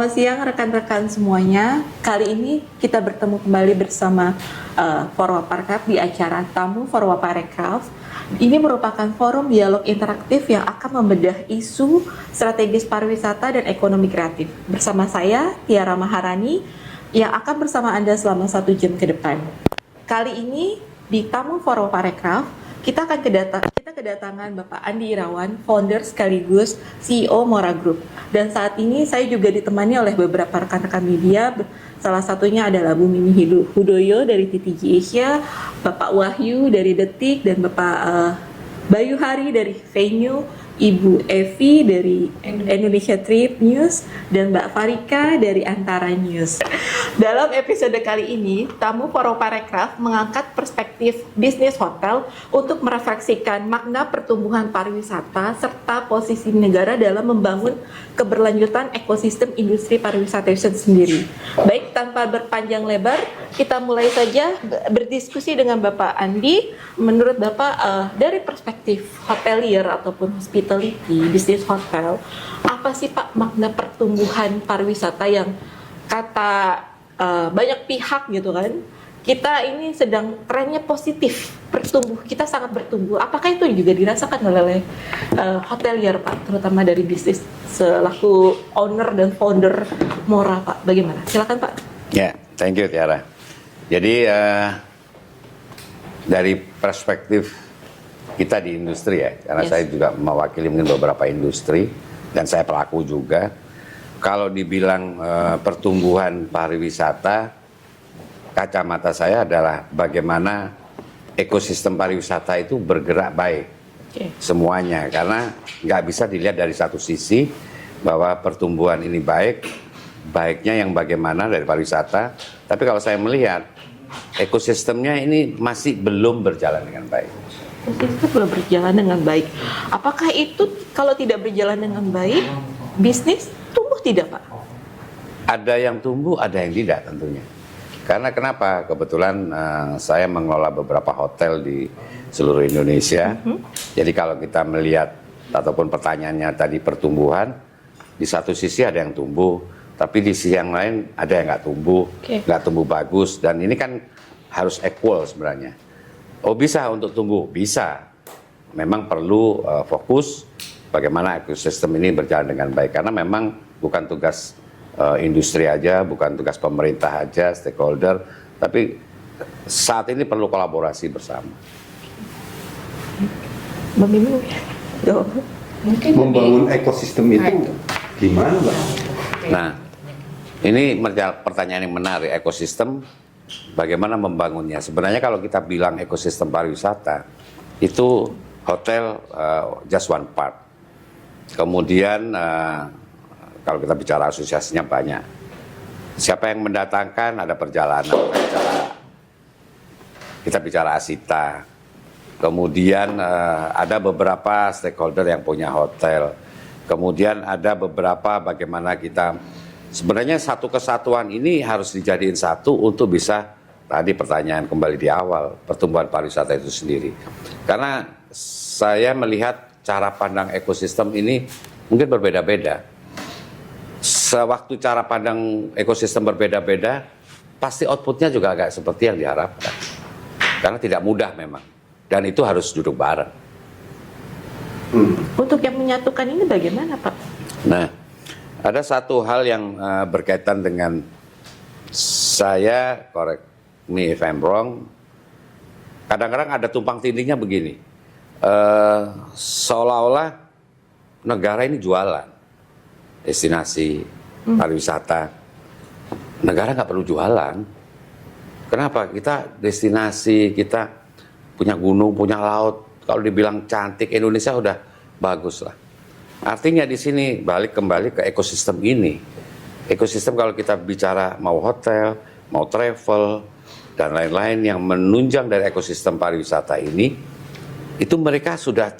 Selamat siang rekan-rekan semuanya. Kali ini kita bertemu kembali bersama Forwaparekraf di acara Tamu Forwaparekraf. Ini merupakan forum dialog interaktif yang akan membedah isu strategis pariwisata dan ekonomi kreatif. Bersama saya, Tiara Maharani, yang akan bersama Anda selama 1 jam ke depan. Kali ini di Tamu Forwaparekraf, kita kedatangan Bapak Andi Irawan, founder sekaligus CEO Mora Group. Dan saat ini saya juga ditemani oleh beberapa rekan-rekan media. Salah satunya adalah Bu Mimi Hudoyo dari TTG Asia, Bapak Wahyu dari Detik, dan Bapak Bayu Hari dari Venue, Ibu Evi dari Indonesia Trip News, dan Mbak Farika dari Antara News. Dalam episode kali ini, Tamu Forwaparekraf mengangkat perspektif bisnis hotel untuk merefleksikan makna pertumbuhan pariwisata serta posisi negara dalam membangun keberlanjutan ekosistem industri pariwisata itu sendiri. Baik, tanpa berpanjang lebar, kita mulai saja berdiskusi dengan Bapak Andi. Menurut Bapak, dari perspektif hotelier ataupun hospitality, bisnis hotel, apa sih Pak makna pertumbuhan pariwisata yang kata banyak pihak gitu kan, kita ini sedang trennya positif, bertumbuh, kita sangat bertumbuh. Apakah itu juga dirasakan oleh hotelier Pak, terutama dari bisnis selaku owner dan founder Mora Pak? Bagaimana? Silakan Pak. Ya, thank you Tiara. Jadi dari perspektif kita di industri ya, karena saya juga mewakili mungkin beberapa industri dan saya pelaku juga. Kalau dibilang pertumbuhan pariwisata, kacamata saya adalah bagaimana ekosistem pariwisata itu bergerak baik semuanya, karena nggak bisa dilihat dari satu sisi bahwa pertumbuhan ini baiknya yang bagaimana dari pariwisata, tapi kalau saya melihat ekosistemnya ini masih belum berjalan dengan baik. Ekosistem belum berjalan dengan baik. Apakah itu kalau tidak berjalan dengan baik, bisnis tumbuh tidak Pak? Ada yang tumbuh, ada yang tidak tentunya. Karena kenapa? Kebetulan saya mengelola beberapa hotel di seluruh Indonesia. Jadi kalau kita melihat ataupun pertanyaannya tadi pertumbuhan, di satu sisi ada yang tumbuh, tapi di sisi yang lain ada yang nggak tumbuh bagus. Dan ini kan harus equal sebenarnya. Oh bisa untuk tumbuh? Bisa. Memang perlu fokus bagaimana ekosistem ini berjalan dengan baik. Karena memang bukan tugas industri aja, bukan tugas pemerintah aja, stakeholder, tapi saat ini perlu kolaborasi bersama. Mungkin membangun ekosistem itu gimana, Bang? Nah, ini pertanyaan yang menarik. Ekosistem, bagaimana membangunnya? Sebenarnya kalau kita bilang ekosistem pariwisata, itu hotel just one part. Kemudian kalau kita bicara asosiasinya banyak. Siapa yang mendatangkan, ada perjalanan. Kita bicara Asita. Kemudian ada beberapa stakeholder yang punya hotel. Kemudian ada beberapa bagaimana kita, sebenarnya satu kesatuan ini harus dijadiin satu untuk bisa, tadi pertanyaan kembali di awal, pertumbuhan pariwisata itu sendiri. Karena saya melihat cara pandang ekosistem ini mungkin berbeda-beda. Sewaktu cara pandang ekosistem berbeda-beda, pasti outputnya juga agak seperti yang diharapkan. Karena tidak mudah memang. Dan itu harus duduk bareng. Untuk yang menyatukan ini bagaimana Pak? Nah, ada satu hal yang berkaitan dengan saya, correct me if I'm wrong, kadang-kadang ada tumpang tindihnya begini. Seolah-olah negara ini jualan destinasi pariwisata. Negara nggak perlu jualan. Kenapa? Kita destinasi, kita punya gunung, punya laut. Kalau dibilang cantik, Indonesia udah bagus lah. Artinya di sini balik kembali ke ekosistem ini. Ekosistem kalau kita bicara mau hotel, mau travel, dan lain-lain yang menunjang dari ekosistem pariwisata ini, itu mereka sudah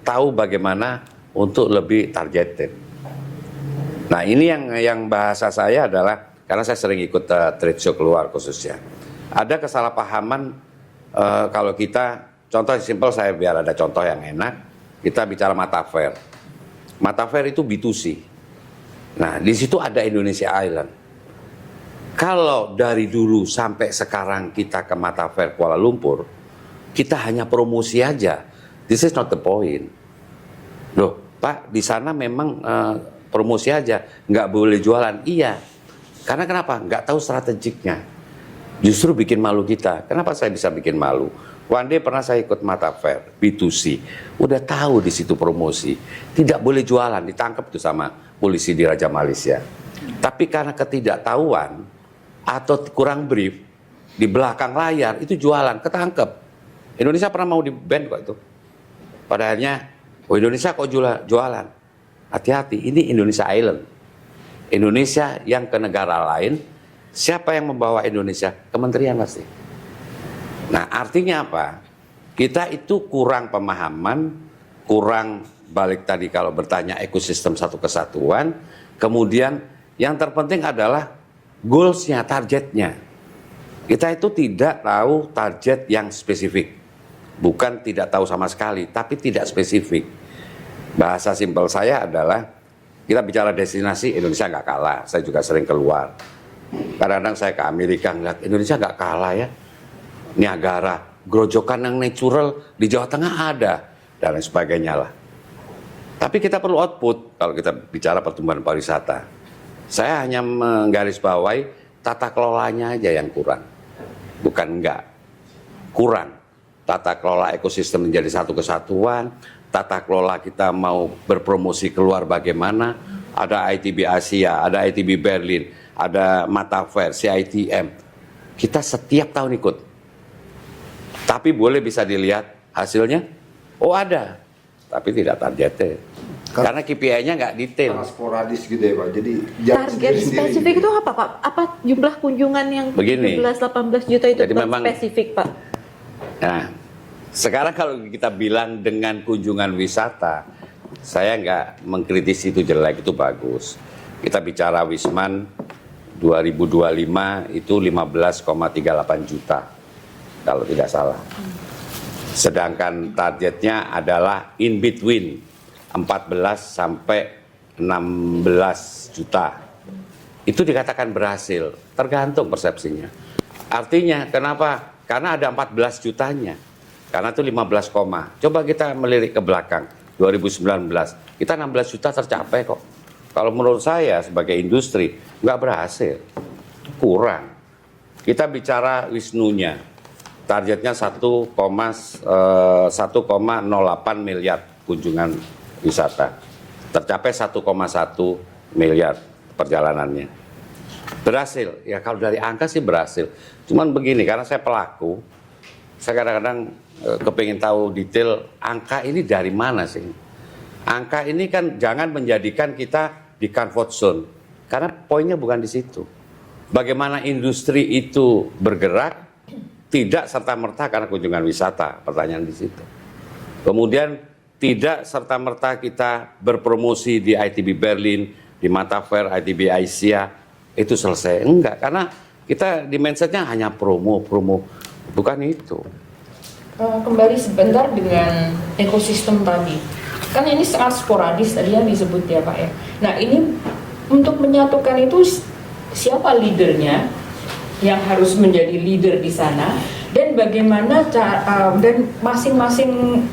tahu bagaimana untuk lebih targeted. Nah ini yang bahasa saya adalah, karena saya sering ikut trade show keluar khususnya, ada kesalahpahaman kalau kita, contoh simpel saya biar ada contoh yang enak, kita bicara Mata Fair. Mata Fair itu B2C. Nah, di situ ada Indonesia Island. Kalau dari dulu sampai sekarang kita ke Mata Fair Kuala Lumpur, kita hanya promosi aja. This is not the point. Loh, Pak, di sana memang promosi aja, nggak boleh jualan. Iya, karena kenapa? Nggak tahu strategiknya. Justru bikin malu kita. Kenapa saya bisa bikin malu? One day pernah saya ikut Mata Fair, B2C. Udah tahu di situ promosi. Tidak boleh jualan, ditangkap tuh sama polisi di Raja Malaysia. Tapi karena ketidaktahuan, atau kurang brief, di belakang layar itu jualan, ketangkep. Indonesia pernah mau di-ban kok itu. Pada akhirnya, oh Indonesia kok jualan. Hati-hati, ini Indonesia Island. Indonesia yang ke negara lain, siapa yang membawa Indonesia? Kementerian pasti. Nah, artinya apa? Kita itu kurang pemahaman, kurang balik tadi kalau bertanya ekosistem satu kesatuan, kemudian yang terpenting adalah goals-nya, targetnya. Kita itu tidak tahu target yang spesifik. Bukan tidak tahu sama sekali, tapi tidak spesifik. Bahasa simpel saya adalah, kita bicara destinasi, Indonesia nggak kalah. Saya juga sering keluar. Kadang-kadang saya ke Amerika, ngeliat Indonesia nggak kalah ya. Niagara, grojokan yang natural di Jawa Tengah ada, dan lain sebagainya lah. Tapi kita perlu output kalau kita bicara pertumbuhan pariwisata. Saya hanya menggarisbawahi tata kelolanya aja yang kurang. Bukan enggak. Kurang. Tata kelola ekosistem menjadi satu kesatuan, tata kelola kita mau berpromosi keluar bagaimana, ada ITB Asia, ada ITB Berlin, ada Mata Fair, CITM. Kita setiap tahun ikut. Tapi boleh bisa dilihat hasilnya, oh ada, tapi tidak targeted. Karena KPI-nya nggak detail. Karena sporadis gitu ya Pak. Jadi Target spesifik itu apa Pak? Apa jumlah kunjungan yang Begini. 17-18 juta itu Jadi memang spesifik Pak? Nah, sekarang kalau kita bilang dengan kunjungan wisata, saya nggak mengkritisi itu jelek, itu bagus. Kita bicara Wisman 2025 itu 15,38 juta, kalau tidak salah. Sedangkan targetnya adalah in between 14 sampai 16 juta. Itu dikatakan berhasil, tergantung persepsinya. Artinya kenapa? Karena ada 14 jutanya. Karena itu 15, coba kita melirik ke belakang 2019, kita 16 juta tercapai kok. Kalau menurut saya sebagai industri nggak berhasil, kurang. Kita bicara Wisnunya, targetnya 1,08 miliar kunjungan wisata, tercapai 1,1 miliar perjalanannya. Berhasil, ya kalau dari angka sih berhasil. Cuman begini, karena saya pelaku, saya kadang-kadang kepingin tahu detail angka ini dari mana sih. Angka ini kan jangan menjadikan kita di comfort zone, karena poinnya bukan di situ. Bagaimana industri itu bergerak, tidak serta-merta karena kunjungan wisata, pertanyaan di situ. Kemudian tidak serta-merta kita berpromosi di ITB Berlin, di Mata Fair, ITB Asia, itu selesai. Enggak, karena kita di mindsetnya hanya promo, bukan itu. Kembali sebentar dengan ekosistem tadi. Kan ini sangat sporadis tadi yang disebut ya Pak ya. Nah ini untuk menyatukan itu siapa leadernya yang harus menjadi leader di sana, dan bagaimana dan masing-masing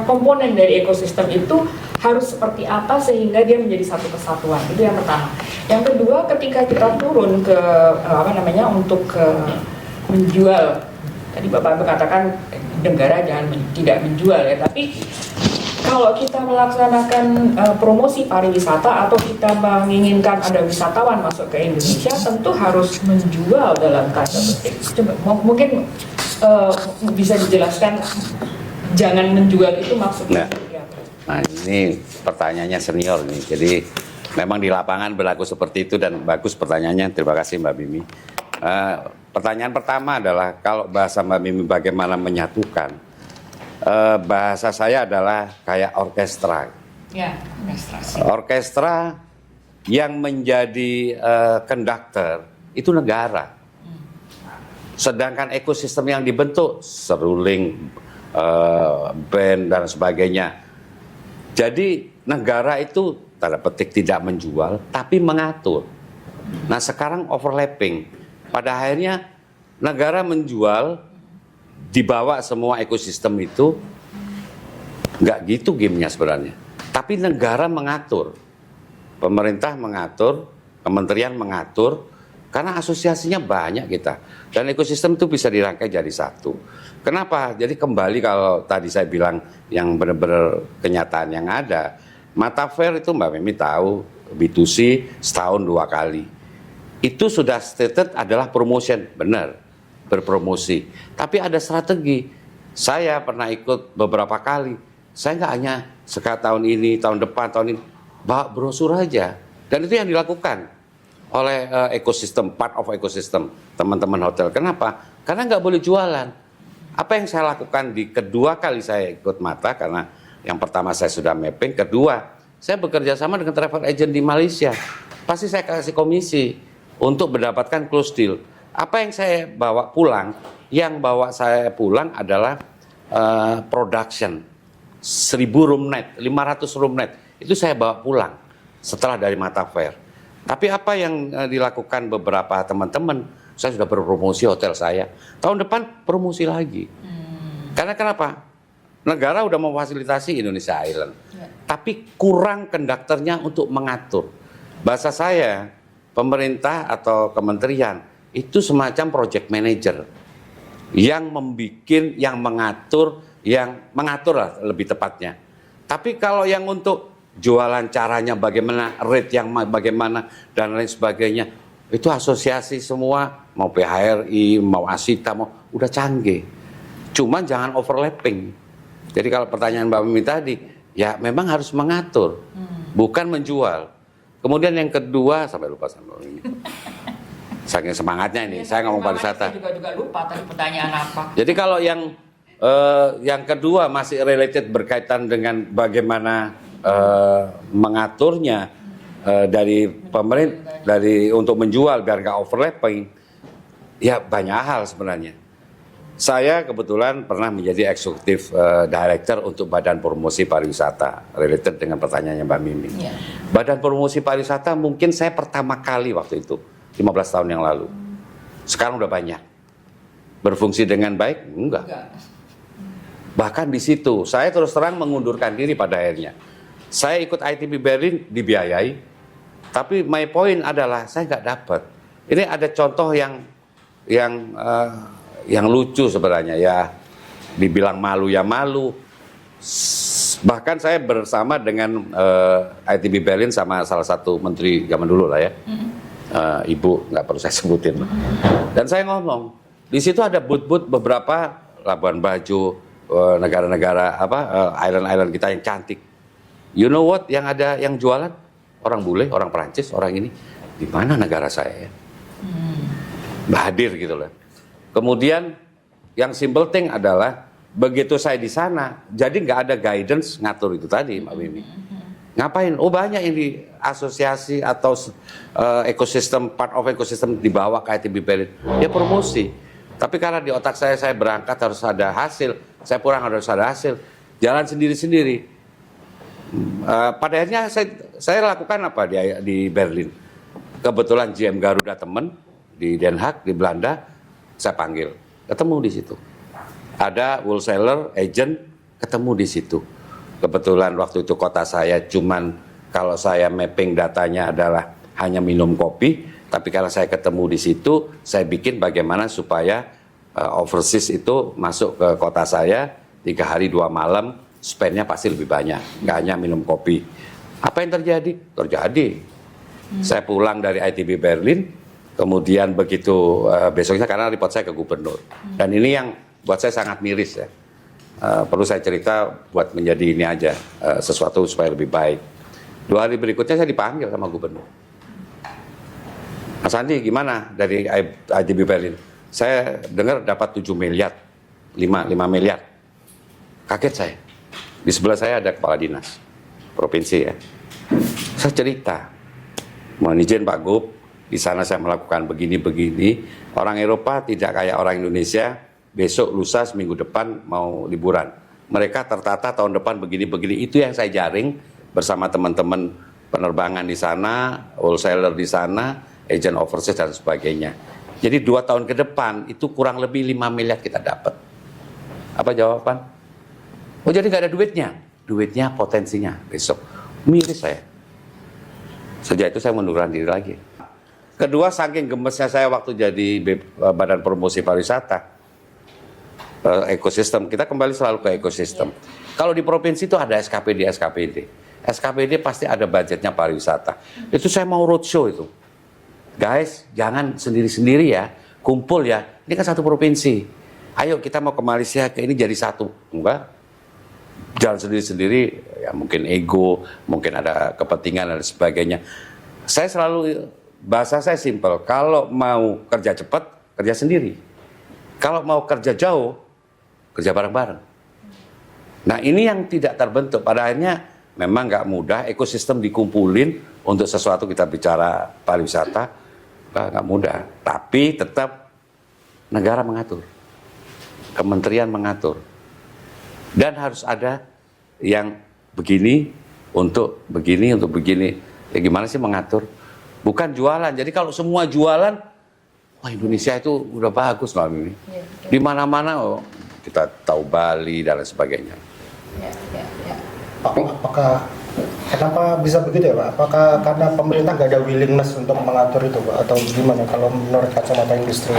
komponen dari ekosistem itu harus seperti apa sehingga dia menjadi satu kesatuan. Itu yang pertama. Yang kedua, ketika kita turun ke untuk menjual, tadi Bapak mengatakan negara tidak menjual ya, tapi kalau kita melaksanakan promosi pariwisata atau kita menginginkan ada wisatawan masuk ke Indonesia, tentu harus menjual dalam tanda petik. Coba mungkin bisa dijelaskan, jangan menjual itu maksudnya. Nah ini pertanyaannya senior nih, jadi memang di lapangan berlaku seperti itu dan bagus pertanyaannya. Terima kasih Mbak Mimi. Pertanyaan pertama adalah kalau bahasa Mbak Mimi bagaimana menyatukan. Bahasa saya adalah kayak orkestra. Ya, orkestra yang menjadi konduktor itu negara. Sedangkan ekosistem yang dibentuk seruling, band dan sebagainya. Jadi negara itu tanda petik tidak menjual, tapi mengatur. Nah sekarang overlapping. Pada akhirnya negara menjual, dibawa semua ekosistem itu, nggak gitu gamenya sebenarnya. Tapi negara mengatur, pemerintah mengatur, kementerian mengatur, karena asosiasinya banyak kita. Dan ekosistem itu bisa dirangkai jadi satu. Kenapa? Jadi kembali kalau tadi saya bilang yang benar-benar kenyataan yang ada, Matafair itu Mbak Mimi tahu, B2C setahun 2 kali. Itu sudah stated adalah promotion, benar, berpromosi. Tapi ada strategi. Saya pernah ikut beberapa kali. Saya nggak hanya tahun ini, tahun depan, tahun ini, bawa brosur aja. Dan itu yang dilakukan oleh ekosistem, part of ekosistem, teman-teman hotel. Kenapa? Karena nggak boleh jualan. Apa yang saya lakukan di kedua kali saya ikut Mata, karena yang pertama saya sudah mapping, kedua saya bekerja sama dengan travel agent di Malaysia. Pasti saya kasih komisi untuk mendapatkan close deal. Apa yang saya bawa pulang? Yang bawa saya pulang adalah production 1000 room night, 500 room night. Itu saya bawa pulang setelah dari Matafair. Tapi apa yang dilakukan beberapa teman-teman, saya sudah berpromosi hotel saya. Tahun depan promosi lagi. Karena kenapa? Negara udah memfasilitasi Indonesia Island. Tapi kurang konduktornya untuk mengatur. Bahasa saya, pemerintah atau kementerian itu semacam project manager yang membikin, yang mengatur lah lebih tepatnya. Tapi kalau yang untuk jualan caranya bagaimana, rate yang bagaimana, dan lain sebagainya, itu asosiasi semua, mau PHRI, mau Asita, mau udah canggih. Cuman jangan overlapping. Jadi kalau pertanyaan Mbak Mimi tadi, ya memang harus mengatur, bukan menjual. Kemudian yang kedua, sampai lupa sama Mbak Mimi. Saking semangatnya ini, saya ngomong pariwisata. Saya juga lupa tadi pertanyaan apa. Jadi kalau yang kedua masih related berkaitan dengan bagaimana mengaturnya dari pemerintah, untuk menjual biar nggak overlapping, ya banyak hal sebenarnya. Saya kebetulan pernah menjadi eksekutif director untuk Badan Promosi Pariwisata, related dengan pertanyaannya Mbak Mimi. Badan Promosi Pariwisata mungkin saya pertama kali waktu itu, 15 tahun yang lalu. Sekarang udah banyak. Berfungsi dengan baik? Enggak. Bahkan di situ, saya terus terang mengundurkan diri pada akhirnya. Saya ikut ITB Berlin dibiayai, tapi my point adalah saya nggak dapat. Ini ada contoh yang lucu sebenarnya ya, dibilang malu ya malu. Bahkan saya bersama dengan ITB Berlin sama salah satu menteri zaman dulu lah ya, Ibu nggak perlu saya sebutin. Dan saya ngomong di situ ada booth-booth beberapa Labuan Bajo, negara-negara island-island kita yang cantik. You know what? Yang ada yang jualan orang bule, orang Perancis, orang ini. Di mana negara saya ya? Hadir gitu loh. Kemudian yang simple thing adalah begitu saya di sana, jadi nggak ada guidance ngatur itu tadi, Mbak Mimi. Ngapain? Oh banyak yang di asosiasi atau ekosistem, part of ekosistem dibawa ke ITB Berlin. Ya promosi. Tapi karena di otak saya berangkat harus ada hasil, saya pulang harus ada hasil. Jalan sendiri-sendiri. Pada akhirnya saya lakukan apa di Berlin. Kebetulan GM Garuda teman di Den Haag di Belanda, saya panggil, ketemu di situ. Ada wholesaler, agent, ketemu di situ. Kebetulan waktu itu kota saya cuman kalau saya mapping datanya adalah hanya minum kopi, tapi kalau saya ketemu di situ, saya bikin bagaimana supaya overseas itu masuk ke kota saya 3 hari 2 malam. Spendnya pasti lebih banyak, nggak hanya minum kopi. Apa yang terjadi? Terjadi. Saya pulang dari ITB Berlin, kemudian begitu besoknya karena report saya ke gubernur. Dan ini yang buat saya sangat miris ya. Perlu saya cerita buat menjadi ini aja, sesuatu supaya lebih baik. 2 hari berikutnya saya dipanggil sama gubernur. Mas Andi gimana dari ITB Berlin? Saya dengar dapat 7 miliar, 5 miliar. Kaget saya. Di sebelah saya ada kepala dinas provinsi ya. Saya cerita, mohon izin Pak Gub, di sana saya melakukan begini-begini. Orang Eropa tidak kayak orang Indonesia, besok, lusa, seminggu depan mau liburan. Mereka tertata tahun depan begini-begini. Itu yang saya jaring bersama teman-teman penerbangan di sana, wholesaler di sana, agent overseas dan sebagainya. Jadi 2 tahun ke depan itu kurang lebih 5 miliar kita dapat. Apa jawaban? Oh jadi nggak ada duitnya? Duitnya potensinya besok. Miris saya. Sejak itu saya mundurkan diri lagi. Kedua, saking gemesnya saya waktu jadi Badan Promosi Pariwisata, ekosistem, kita kembali selalu ke ekosistem. Kalau di provinsi itu ada SKPD. SKPD pasti ada budgetnya pariwisata. Itu saya mau roadshow itu. Guys, jangan sendiri-sendiri ya, kumpul ya. Ini kan satu provinsi. Ayo kita mau ke Malaysia, ke ini jadi satu. Enggak. Jalan sendiri-sendiri, ya mungkin ego, mungkin ada kepentingan dan sebagainya. Saya selalu, bahasa saya simpel, kalau mau kerja cepat, kerja sendiri. Kalau mau kerja jauh, kerja bareng-bareng. Nah ini yang tidak terbentuk, pada akhirnya memang nggak mudah, ekosistem dikumpulin untuk sesuatu kita bicara pariwisata, nggak mudah. Tapi tetap negara mengatur, kementerian mengatur. Dan harus ada yang begini untuk begini. Ya gimana sih mengatur? Bukan jualan. Jadi kalau semua jualan, wah Indonesia itu udah bagus loh ini. Di mana-mana kita tahu Bali dan lain sebagainya. Apakah kenapa bisa begitu ya Pak? Apakah karena pemerintah nggak ada willingness untuk mengatur itu Pak? Atau gimana kalau menurut kacamata industri?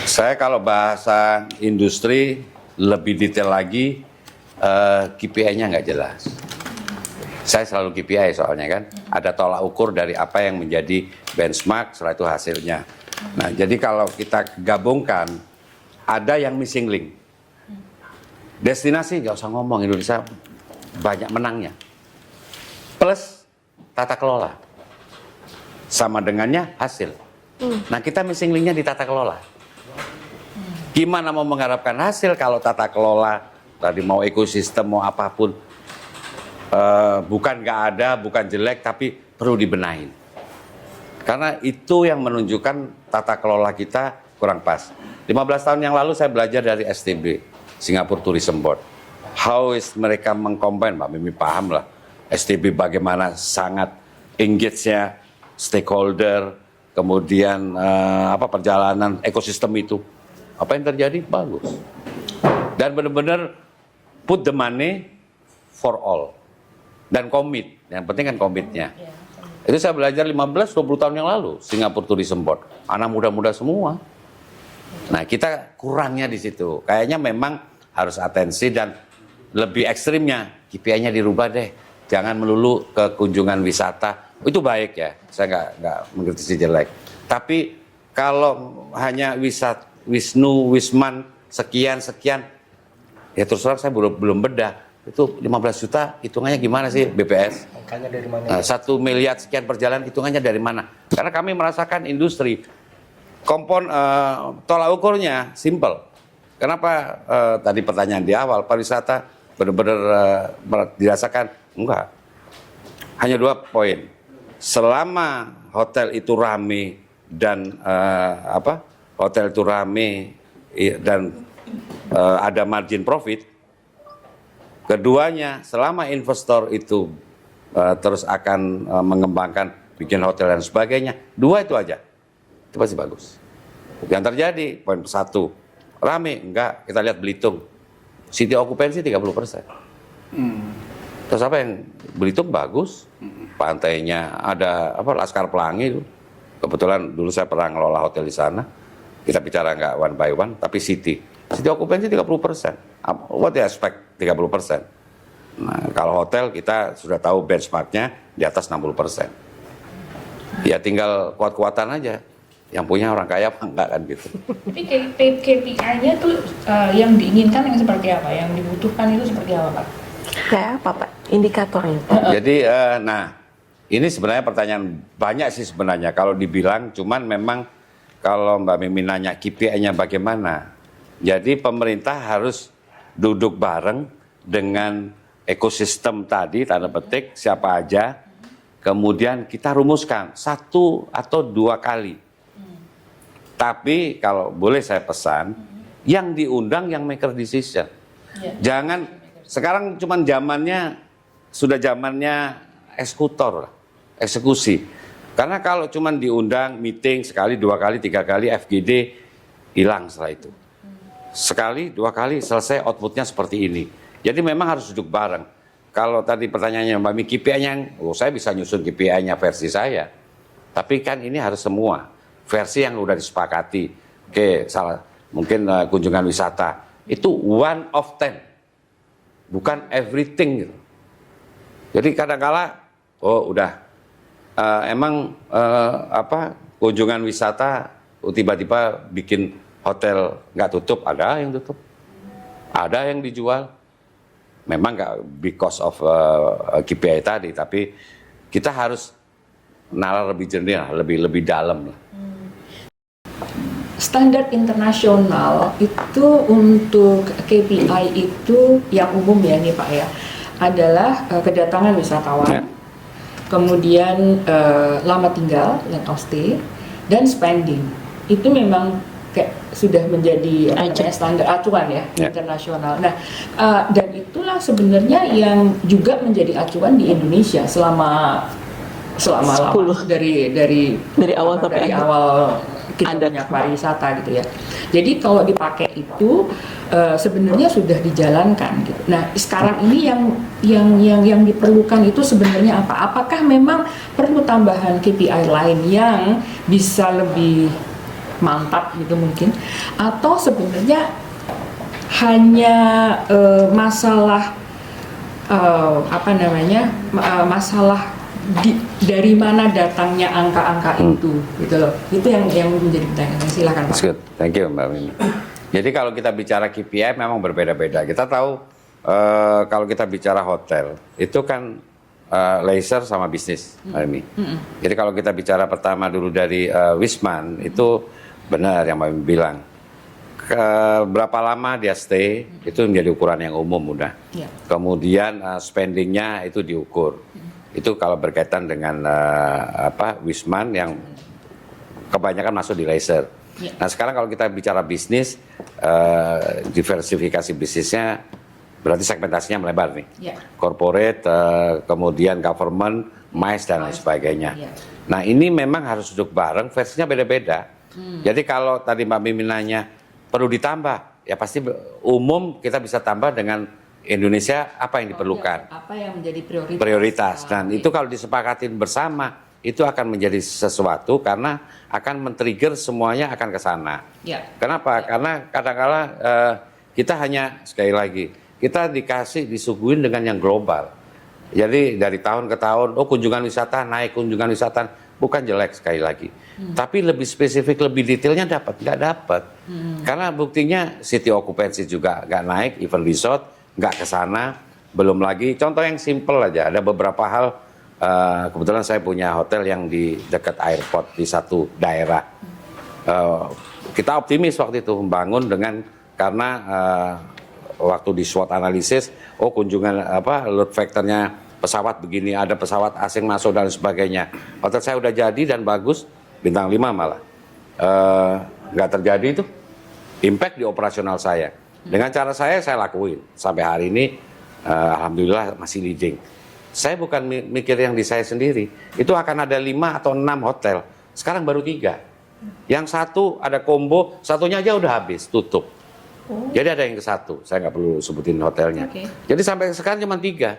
Saya kalau bahasa industri lebih detail lagi, KPI-nya nggak jelas. Saya selalu KPI soalnya kan, ada tolak ukur dari apa yang menjadi benchmark, setelah itu hasilnya. Nah, jadi kalau kita gabungkan, ada yang missing link. Destinasi nggak usah ngomong, Indonesia banyak menangnya. Plus tata kelola, sama dengannya hasil. Nah, kita missing linknya di tata kelola. Gimana mau mengharapkan hasil kalau tata kelola tadi mau ekosistem mau apapun bukan nggak ada, bukan jelek, tapi perlu dibenahin. Karena itu yang menunjukkan tata kelola kita kurang pas. 15 tahun yang lalu saya belajar dari STB, Singapore Tourism Board. How is mereka mengcombine, Mbak Mimi paham lah. STB bagaimana sangat engage-nya stakeholder, kemudian perjalanan ekosistem itu. Apa yang terjadi? Bagus. Dan benar-benar put the money for all. Dan komit. Yang penting kan komitnya. Itu saya belajar 15-20 tahun yang lalu. Singapore Tourism Board. Anak muda-muda semua. Nah kita kurangnya di situ. Kayaknya memang harus atensi dan lebih ekstrimnya. KPI-nya dirubah deh. Jangan melulu ke kunjungan wisata. Itu baik ya. Saya nggak mengkritisi jelek. Tapi kalau hanya Wisnu, Wisman, sekian, ya terus terang saya belum bedah. Itu 15 juta, hitungannya gimana sih BPS? Angkanya dari mana? 1 miliar sekian perjalanan, hitungannya dari mana? Karena kami merasakan industri, tolak ukurnya simple. Kenapa tadi pertanyaan di awal, pariwisata benar-benar dirasakan? Enggak. Hanya 2 poin. Selama hotel itu rame dan hotel itu rame dan ada margin profit. Keduanya, selama investor itu terus akan mengembangkan, bikin hotel dan sebagainya, 2 itu aja, itu pasti bagus. Yang terjadi, poin 1, rame, enggak, kita lihat Belitung, city occupancy 30%. Terus apa yang Belitung bagus, pantainya ada Laskar Pelangi itu. Kebetulan dulu saya pernah ngelola hotel di sana. Kita bicara nggak one by one, tapi city occupancy 30%. What do you expect 30%? Nah, kalau hotel kita sudah tahu benchmarknya di atas 60%. Ya tinggal kuat-kuatan aja. Yang punya orang kaya apa enggak kan gitu. Tapi KPI-nya tuh yang diinginkan yang seperti apa? Yang dibutuhkan itu seperti apa, Pak? Kayak apa, Pak? Indikatornya. Jadi, ini sebenarnya pertanyaan banyak sih sebenarnya. Kalau dibilang, cuman memang kalau Mbak Mimi nanya KPI-nya bagaimana. Jadi pemerintah harus duduk bareng dengan ekosistem tadi, tanda petik, siapa aja. Kemudian kita rumuskan 1 atau 2 kali. Tapi kalau boleh saya pesan, yang diundang yang maker decision. Ya. Sekarang cuman zamannya, sudah zamannya eksekutor lah. eksekusi. Karena kalau cuma diundang meeting sekali, 2 kali, 3 kali, FGD hilang setelah itu. Sekali, 2 kali selesai, outputnya seperti ini. Jadi memang harus duduk bareng. Kalau tadi pertanyaannya Mbak Mi, KPI-nya, saya bisa nyusun KPI-nya versi saya. Tapi kan ini harus semua versi yang udah disepakati. Oke, salah, mungkin kunjungan wisata itu 1 of 10, bukan everything gitu. Jadi kadang-kala, udah kunjungan wisata tiba-tiba bikin hotel nggak tutup, ada yang tutup, ada yang dijual. Memang nggak because of KPI tadi, tapi kita harus nalar lebih jernih lah, lebih dalam lah. Standar internasional itu untuk KPI itu yang umum ya nih Pak ya, adalah kedatangan wisatawan, Ya. kemudian lama tinggal, length of stay, dan spending. Itu memang kayak sudah menjadi standar acuan ya, internasional. Nah, dan itulah sebenarnya yang juga menjadi acuan di Indonesia selama lama, dari awal sampai akhir. awal kita punya pariwisata gitu ya. Jadi kalau dipakai itu sebenarnya sudah dijalankan gitu. Nah, sekarang ini yang diperlukan itu sebenarnya apa? Apakah memang perlu tambahan KPI lain yang bisa lebih mantap gitu mungkin, atau sebenarnya hanya masalah masalah dari mana datangnya angka-angka itu gitu loh. Itu yang menjadi pertanyaan. Silakan Pak. Good. Thank you Mbak Mimi. Jadi kalau kita bicara KPI memang berbeda-beda. Kita tahu kalau kita bicara hotel itu kan leisure sama bisnis, Mbak Mimi. Jadi kalau kita bicara pertama dulu dari Wisman, itu benar yang Mbak Mimi bilang. Berapa lama dia stay itu menjadi ukuran yang umum udah. Ya. Kemudian spendingnya itu diukur. Itu kalau berkaitan dengan Wisman yang kebanyakan masuk di leisure. Ya. Nah sekarang kalau kita bicara bisnis, diversifikasi bisnisnya berarti segmentasinya melebar nih. Ya. Corporate, kemudian government, MICE dan lain sebagainya. Ya. Nah ini memang harus duduk bareng, versinya beda-beda. Jadi kalau tadi Mbak Mimi nanya perlu ditambah, ya pasti umum kita bisa tambah dengan Indonesia apa yang diperlukan. Apa yang menjadi prioritas? Prioritas. Dan itu kalau disepakatin bersama, itu akan menjadi sesuatu karena akan men-trigger semuanya akan ke sana. Ya. Kenapa? Karena kadang-kala kita hanya, sekali lagi, kita disuguhin dengan yang global. Jadi dari tahun ke tahun, kunjungan wisata naik, kunjungan wisata bukan jelek sekali lagi. Tapi lebih spesifik, lebih detailnya nggak dapat. Karena buktinya city occupancy juga nggak naik, even resort nggak ke sana. Belum lagi, contoh yang simple aja, ada beberapa hal, kebetulan saya punya hotel yang di dekat airport di satu daerah. Kita optimis waktu itu membangun karena waktu di SWOT analisis, kunjungan load factornya pesawat begini, ada pesawat asing masuk dan sebagainya. Hotel saya udah jadi dan bagus, bintang 5 malah. Nggak terjadi itu, impact di operasional saya. Dengan cara saya lakuin. Sampai hari ini, alhamdulillah masih leading. Saya bukan mikir yang di saya sendiri. Itu akan ada 5 atau 6 hotel. Sekarang baru 3. Yang satu ada combo, satunya aja udah habis, tutup. Jadi ada yang ke satu, saya nggak perlu sebutin hotelnya. Okay. Jadi sampai sekarang cuma 3.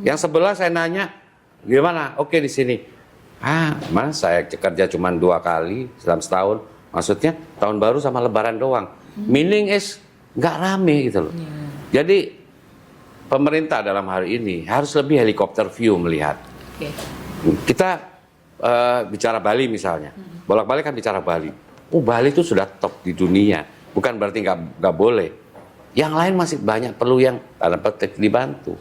Yang sebelah saya nanya, gimana? Oke di sini. Mas saya kerja cuma 2 kali dalam setahun. Maksudnya tahun baru sama lebaran doang. Meaning is nggak rame gitu loh. Jadi pemerintah dalam hari ini harus lebih helikopter view melihat. Okay. Kita bicara Bali misalnya, bolak-balik kan bicara Bali. Bali itu sudah top di dunia. Bukan berarti nggak boleh. Yang lain masih banyak perlu yang tanda petik dibantu.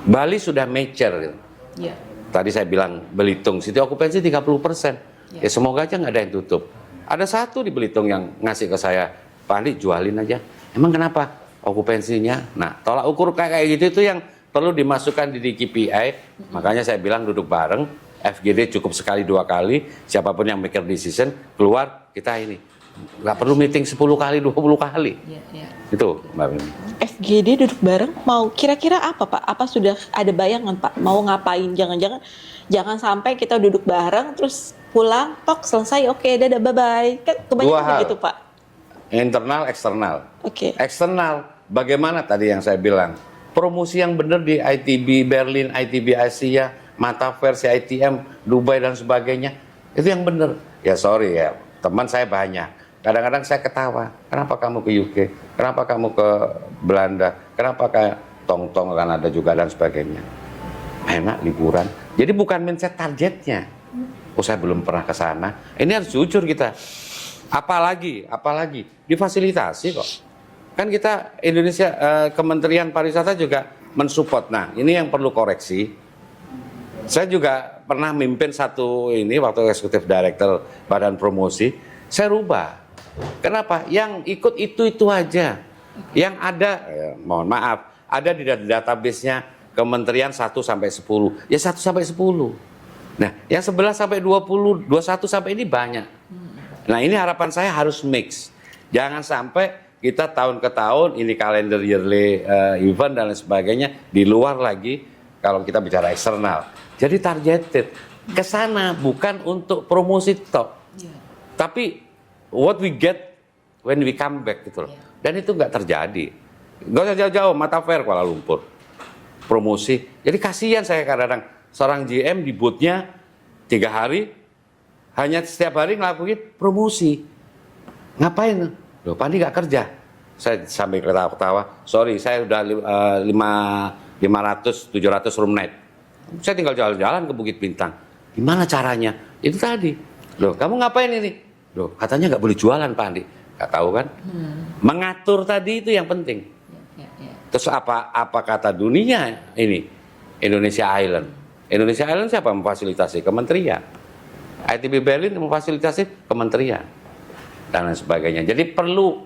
Bali sudah mature. Gitu. Yeah. Tadi saya bilang Belitung, city occupancy 30%. Ya semoga aja nggak ada yang tutup. Ada satu di Belitung yang ngasih ke saya, Pak Andi jualin aja. Emang kenapa? Okupansinya. Nah, tolak ukur kayak gitu itu yang perlu dimasukkan di KPI. Makanya saya bilang duduk bareng, FGD cukup sekali 2 kali, siapapun yang make decision, keluar kita ini. Nggak perlu meeting 10 kali, 20 kali. Itu Mbak Mimi. FGD duduk bareng mau kira-kira apa Pak? Apa sudah ada bayangan Pak? Mau ngapain? Jangan-jangan Jangan sampai kita duduk bareng terus pulang, tok selesai, oke, dadah, bye-bye. Kan Dua kebanyakan hal. begitu, Pak. Internal, eksternal. Oke. Eksternal, bagaimana tadi yang saya bilang, promosi yang benar di ITB Berlin, ITB Asia, Metaverse, ITM, Dubai dan sebagainya, itu yang benar. Ya sorry ya, teman saya banyak. Kadang-kadang saya ketawa, kenapa kamu ke UK, kenapa kamu ke Belanda, kenapa ke Tong-Tong akan ada juga dan sebagainya. Enak liburan. Jadi bukan mindset targetnya. Oh saya belum pernah ke sana. Ini harus jujur kita. Apalagi difasilitasi kok. Kan kita Indonesia Kementerian Pariwisata juga mensupport. Nah, ini yang perlu koreksi. Saya juga pernah mimpin satu ini waktu eksekutif director Badan Promosi, saya rubah. Kenapa? Yang ikut itu aja. Yang ada mohon maaf, ada di database-nya Kementerian 1 sampai 10. Ya 1 sampai 10. Nah, yang 11 sampai 20, 21 sampai ini banyak. Nah, ini harapan saya harus mix. Jangan sampai kita tahun ke tahun ini kalender yearly event dan lain sebagainya, di luar lagi kalau kita bicara eksternal. Jadi targeted ke sana bukan untuk promosi tok. Tapi what we get when we come back gitu loh. Dan itu nggak terjadi. Nggak usah jauh-jauh, Metaverse Kuala Lumpur. Promosi. Jadi kasihan saya kadang-kadang seorang GM di booth-nya 3 hari hanya setiap hari ngelakuin promosi. Ngapain? Loh, Pandi nggak kerja. Saya sampai ketawa-ketawa. Sorry, saya udah 500-700 room night. Saya tinggal jalan-jalan ke Bukit Bintang. Gimana caranya? Itu tadi. Loh, kamu ngapain ini? Loh, katanya nggak boleh jualan, Pak Andi. Nggak tahu kan? Mengatur tadi itu yang penting. Terus apa kata dunia ini? Indonesia Island. Indonesia Island siapa memfasilitasi? Kementerian. ITB Berlin memfasilitasi kementerian dan lain sebagainya. Jadi perlu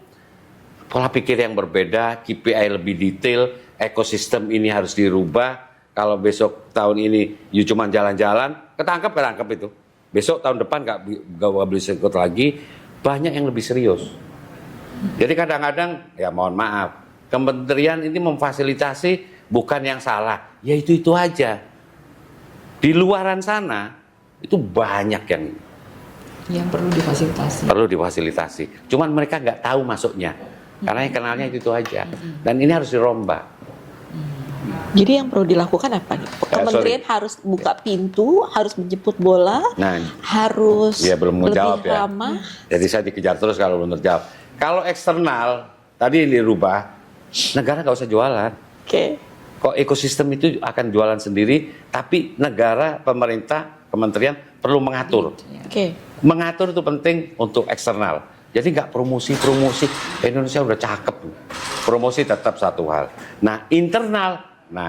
pola pikir yang berbeda, KPI lebih detail, ekosistem ini harus dirubah. Kalau besok tahun ini you cuma jalan-jalan, ketangkep itu. Besok tahun depan nggak bisa ikut lagi, banyak yang lebih serius. Jadi kadang-kadang ya mohon maaf, kementerian ini memfasilitasi bukan yang salah, ya itu aja. Di luaran sana itu banyak yang perlu difasilitasi. Perlu difasilitasi. Cuman mereka nggak tahu masuknya, karena yang kenalnya itu aja. Dan ini harus dirombak. Jadi yang perlu dilakukan apa nih? Kementerian harus buka pintu, harus menjemput bola, harus belum lebih menjawab ya. ramah. Jadi saya dikejar terus kalau belum terjawab. Kalau eksternal tadi ini dirubah, negara nggak usah jualan. Oke. Kok ekosistem itu akan jualan sendiri, tapi negara, pemerintah, kementerian perlu mengatur. Oke. Mengatur itu penting untuk eksternal. Jadi nggak promosi. Indonesia udah cakep. Promosi tetap satu hal. Nah internal,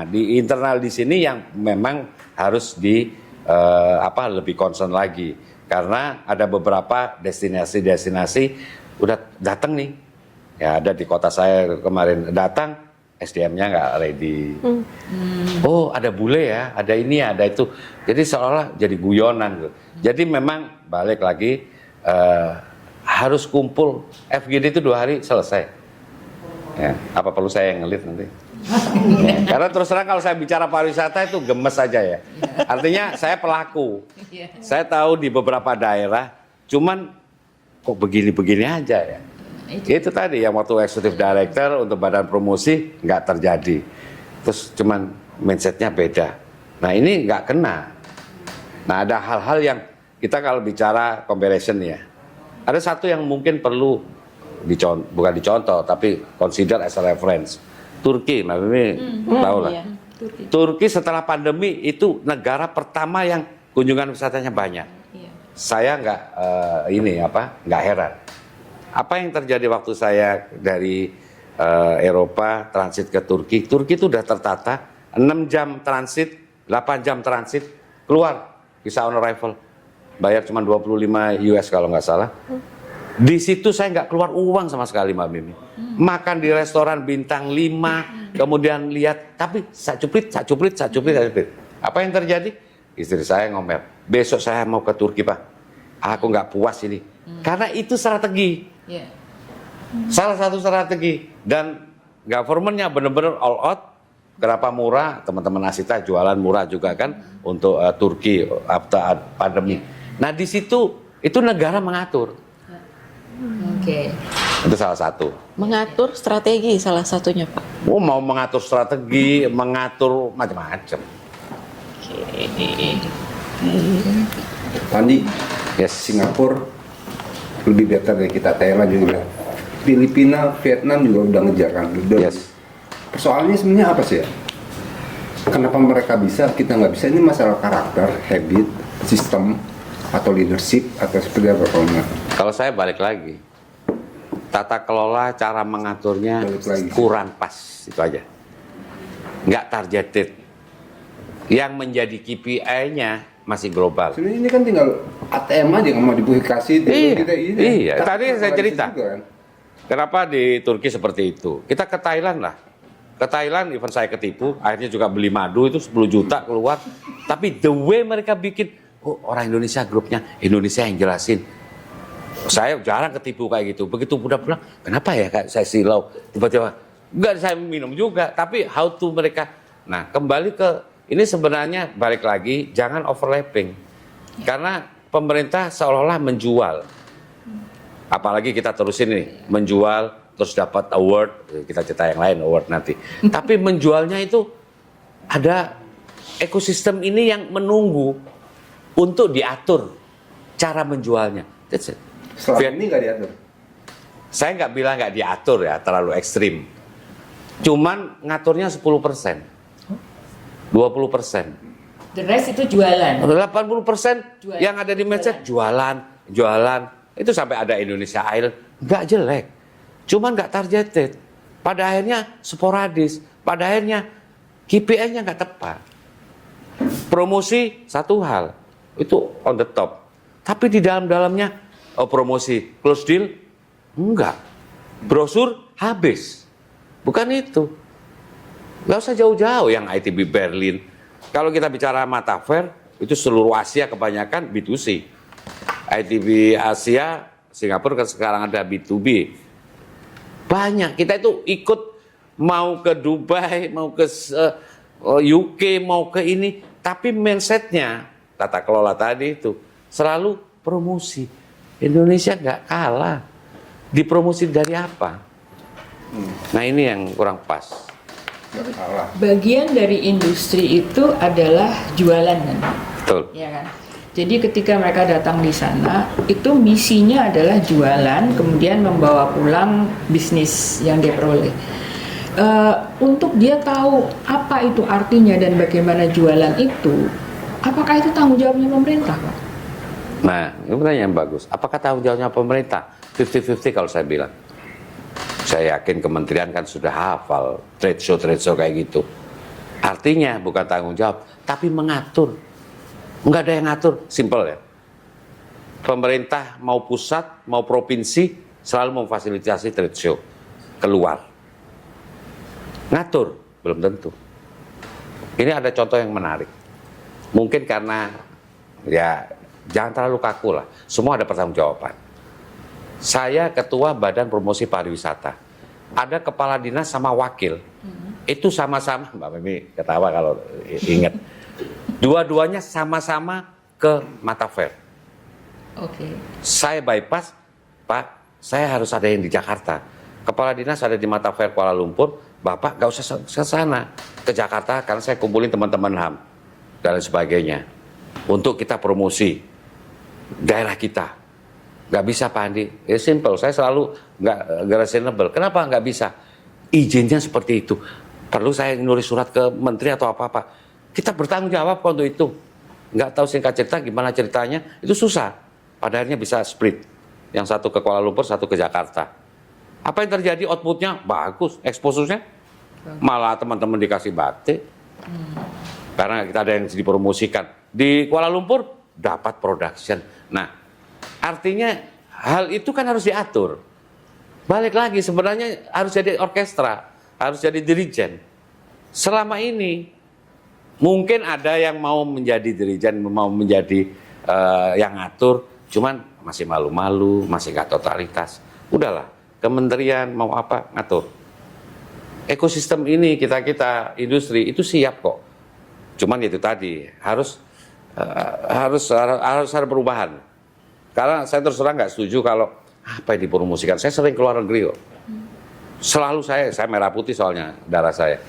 di internal di sini yang memang harus lebih concern lagi. Karena ada beberapa destinasi udah datang nih. Ya ada di kota saya kemarin datang. SDM-nya nggak ready. Oh ada bule ya, ada ini ada itu. Jadi seolah jadi guyonan gitu. Jadi memang balik lagi harus kumpul. FGD itu 2 hari selesai. Ya, apa perlu saya yang ngelit nanti? Karena terus terang kalau saya bicara pariwisata itu gemes aja ya. Artinya saya pelaku. Saya tahu di beberapa daerah, cuman kok begini-begini aja ya. Itu tadi yang waktu eksekutif director untuk badan promosi nggak terjadi. Terus cuman mindsetnya beda. Nah ini nggak kena. Nah ada hal-hal yang kita kalau bicara comparison ya. Ada satu yang mungkin perlu bukan dicontoh tapi consider as a reference. Turki, Mbak Mimi tahu lah. Iya. Turki setelah pandemi itu negara pertama yang kunjungan wisatanya banyak. Saya nggak heran. Apa yang terjadi waktu saya dari Eropa transit ke Turki itu udah tertata 6 jam transit, 8 jam transit, keluar visa on arrival, bayar cuma 25 US kalau nggak salah. Di situ saya nggak keluar uang sama sekali Mbak Mimi. Makan di restoran bintang 5, kemudian lihat, tapi cuplit. Apa yang terjadi? Istri saya ngomel, besok saya mau ke Turki Pak, aku nggak puas ini. Karena itu strategi. Salah satu strategi. Dan government-nya benar-benar all out Kenapa murah? Teman-teman Asita jualan murah juga kan untuk Turki after pandemi. Nah di situ itu negara mengatur. Oke. Itu salah satu. Mengatur strategi salah satunya, Pak. Oh, mau mengatur strategi, mengatur macam-macam. Pandi, Yes. Singapura lebih better dari kita, Thailand juga. Filipina, Vietnam juga udah ngejar kan. Yes. Persoalannya sebenarnya apa sih ya? Kenapa mereka bisa, kita nggak bisa? Ini masalah karakter, habit, sistem, atau leadership, atau seperti apa kalau menurut? Kalau saya balik lagi, tata kelola cara mengaturnya Balik lagi. kurang pas, itu aja. Nggak targeted. Yang menjadi KPI-nya masih global. Sebenarnya ini kan tinggal ATM aja, nggak mau dipublikasi. Iya. Tadi saya Tapi cerita. juga kan. Kenapa di Turki seperti itu? Kita ke Thailand lah. Ke Thailand, even saya ketipu, akhirnya juga beli madu itu 10 juta keluar. Tapi the way mereka bikin, oh orang Indonesia grupnya, Indonesia yang jelasin. Saya jarang ketipu kayak gitu. Begitu udah pulang, kenapa ya Kak, saya silau? Tiba-tiba, enggak saya minum juga, tapi how to mereka. Nah kembali ke, ini sebenarnya balik lagi, jangan overlapping. Karena pemerintah seolah-olah menjual. Apalagi kita terusin nih, menjual terus dapat award, kita cerita yang lain award nanti. Tapi menjualnya itu ada ekosistem ini yang menunggu untuk diatur cara menjualnya. That's it. Selama ini nggak diatur. Saya nggak bilang nggak diatur ya, terlalu ekstrim. Cuman ngaturnya 10%, 20%. The rest itu jualan. 80% Jualan. yang ada di mindset jualan. Itu sampai ada Indonesia Island, nggak jelek. Cuman nggak targeted. Pada akhirnya sporadis. Pada akhirnya KPI-nya nggak tepat. Promosi satu hal, itu on the top. Tapi di dalam-dalamnya, promosi, close deal, enggak. Brosur habis. Bukan itu. Nggak usah jauh-jauh yang ITB Berlin. Kalau kita bicara Mata Fair, itu seluruh Asia kebanyakan B2C. ITB Asia, Singapura kan sekarang ada B2B. Banyak, kita itu ikut mau ke Dubai, mau ke UK, mau ke ini. Tapi mindsetnya, tata kelola tadi itu, selalu promosi. Indonesia nggak kalah. Dipromosi dari apa? Nah ini yang kurang pas. Nggak salah. Bagian dari industri itu adalah jualan kan, Betul. ya kan. Jadi ketika mereka datang di sana, itu misinya adalah jualan, kemudian membawa pulang bisnis yang dia peroleh. Untuk dia tahu apa itu artinya dan bagaimana jualan itu, apakah itu tanggung jawabnya pemerintah, Pak? Nah, ini pertanyaan yang bagus. Apakah tanggung jawabnya pemerintah? 50-50 kalau saya bilang. Saya yakin kementerian kan sudah hafal trade show kayak gitu. Artinya bukan tanggung jawab, tapi mengatur. Nggak ada yang ngatur, simple ya. Pemerintah mau pusat, mau provinsi, selalu memfasilitasi trade show. Keluar. Ngatur, belum tentu. Ini ada contoh yang menarik. Mungkin karena, ya jangan terlalu kaku lah. Semua ada pertanggungjawaban. Saya ketua Badan Promosi Pariwisata. Ada kepala dinas sama wakil. Itu sama-sama, Mbak Mimi ketawa kalau ingat. Dua-duanya sama-sama ke Mata Fair. Oke. Saya bypass, Pak, saya harus ada yang di Jakarta. Kepala dinas ada di Mata Fair Kuala Lumpur, Bapak gak usah ke sana, ke Jakarta, karena saya kumpulin teman-teman HAM dan lain sebagainya. Untuk kita promosi daerah kita. Gak bisa Pak Andi, ya simple, saya selalu gak reasonable. Kenapa gak bisa? Izinnya seperti itu. Perlu saya nulis surat ke menteri atau apa-apa. Kita bertanggung jawab untuk itu. Nggak tahu singkat cerita gimana ceritanya, itu susah. Pada akhirnya bisa split. Yang satu ke Kuala Lumpur, satu ke Jakarta. Apa yang terjadi? Outputnya bagus, exposure-nya malah teman-teman dikasih batik. Karena kita ada yang dipromosikan. Di Kuala Lumpur dapat production. Nah, artinya hal itu kan harus diatur. Balik lagi, sebenarnya harus jadi orkestra, harus jadi dirijen. Selama ini mungkin ada yang mau menjadi dirijen, mau menjadi yang ngatur, cuman masih malu-malu, masih nggak totalitas. Udahlah, kementerian mau apa ngatur. ekosistem ini kita industri itu siap kok. Cuman itu tadi harus ada perubahan. Karena saya terus terang nggak setuju kalau apa yang dipromosikan. Saya sering keluar negeri kok. Selalu saya merah putih soalnya darah saya.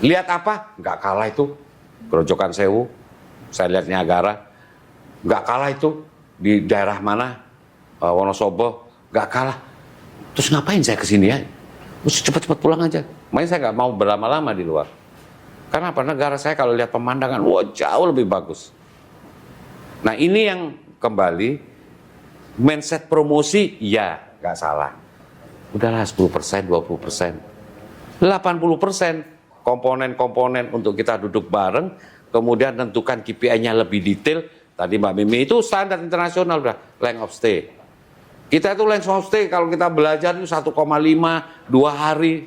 Lihat apa? Nggak kalah itu Grojogan Sewu. Saya lihat Niagara. Nggak kalah itu di daerah mana? Wonosobo. Nggak kalah. Terus ngapain saya kesini ya? Mesti cepat-cepat pulang aja. Makanya saya nggak mau berlama-lama di luar. Karena apa? Negara saya kalau lihat pemandangan, wah jauh lebih bagus. Nah ini yang kembali, mindset promosi, ya nggak salah. Udahlah 10%, 20%. 80% komponen-komponen untuk kita duduk bareng, kemudian tentukan KPI-nya lebih detail. Tadi Mbak Mimi itu standar internasional udah, length of stay. Kita itu length of stay kalau kita belajar itu 1,5, 2 hari.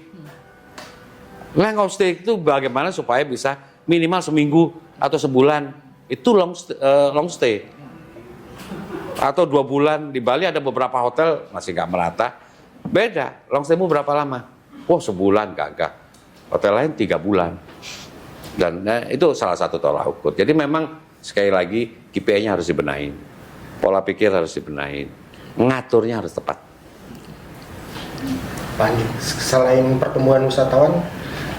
Length of stay itu bagaimana supaya bisa minimal seminggu atau sebulan. Itu long stay. Atau 2 bulan. Di Bali ada beberapa hotel masih nggak merata. Beda, long stay-mu berapa lama? Wah, sebulan gagah. Hotel lain 3 bulan. Dan itu salah satu tolak ukur. Jadi memang sekali lagi KPI-nya harus dibenahin. Pola pikir harus dibenahin. Ngaturnya harus tepat. Pak Andi, selain pertumbuhan wisatawan,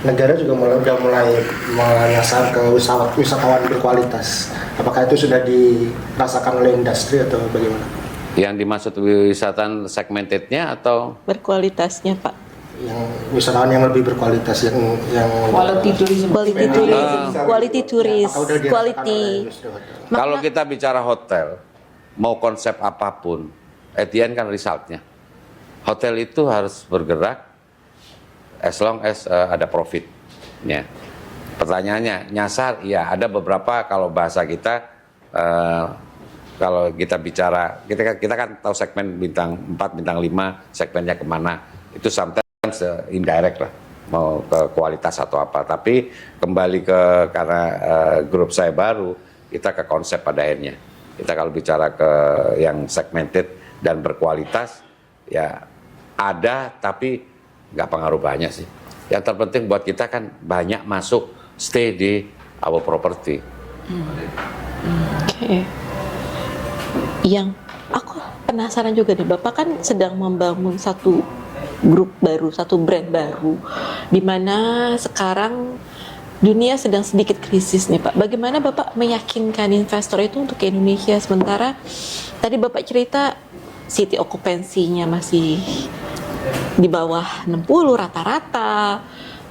negara juga udah mulai menyasar ke wisatawan berkualitas. Apakah itu sudah dirasakan oleh industri atau bagaimana? Yang dimaksud wisatawan segmented-nya atau Berkualitasnya, Pak. Yang wisatawan yang lebih berkualitas, yang Quality tourism. Quality tourism, quality tourist, apakah udah dirasakan quality. oleh industri hotel? kalau kita bicara hotel, mau konsep apapun, at the end kan resultnya. Hotel itu harus bergerak as long as ada profitnya. Pertanyaannya, nyasar, ya ada beberapa kalau bahasa kita, kalau kita bicara, kita kan tahu segmen bintang 4, bintang 5, segmennya kemana. Itu sometimes indirect lah, mau ke kualitas atau apa. Tapi kembali karena grup saya baru, kita ke konsep pada akhirnya. Kita kalau bicara ke yang segmented dan berkualitas, ya ada tapi nggak pengaruh banyak sih. Yang terpenting buat kita kan banyak masuk stay di our property. Oke. Yang aku penasaran juga nih, Bapak kan sedang membangun satu grup baru, satu brand baru, di mana sekarang dunia sedang sedikit krisis nih Pak. Bagaimana Bapak meyakinkan investor itu untuk ke Indonesia, sementara tadi Bapak cerita city occupancy-nya masih di bawah 60 rata-rata.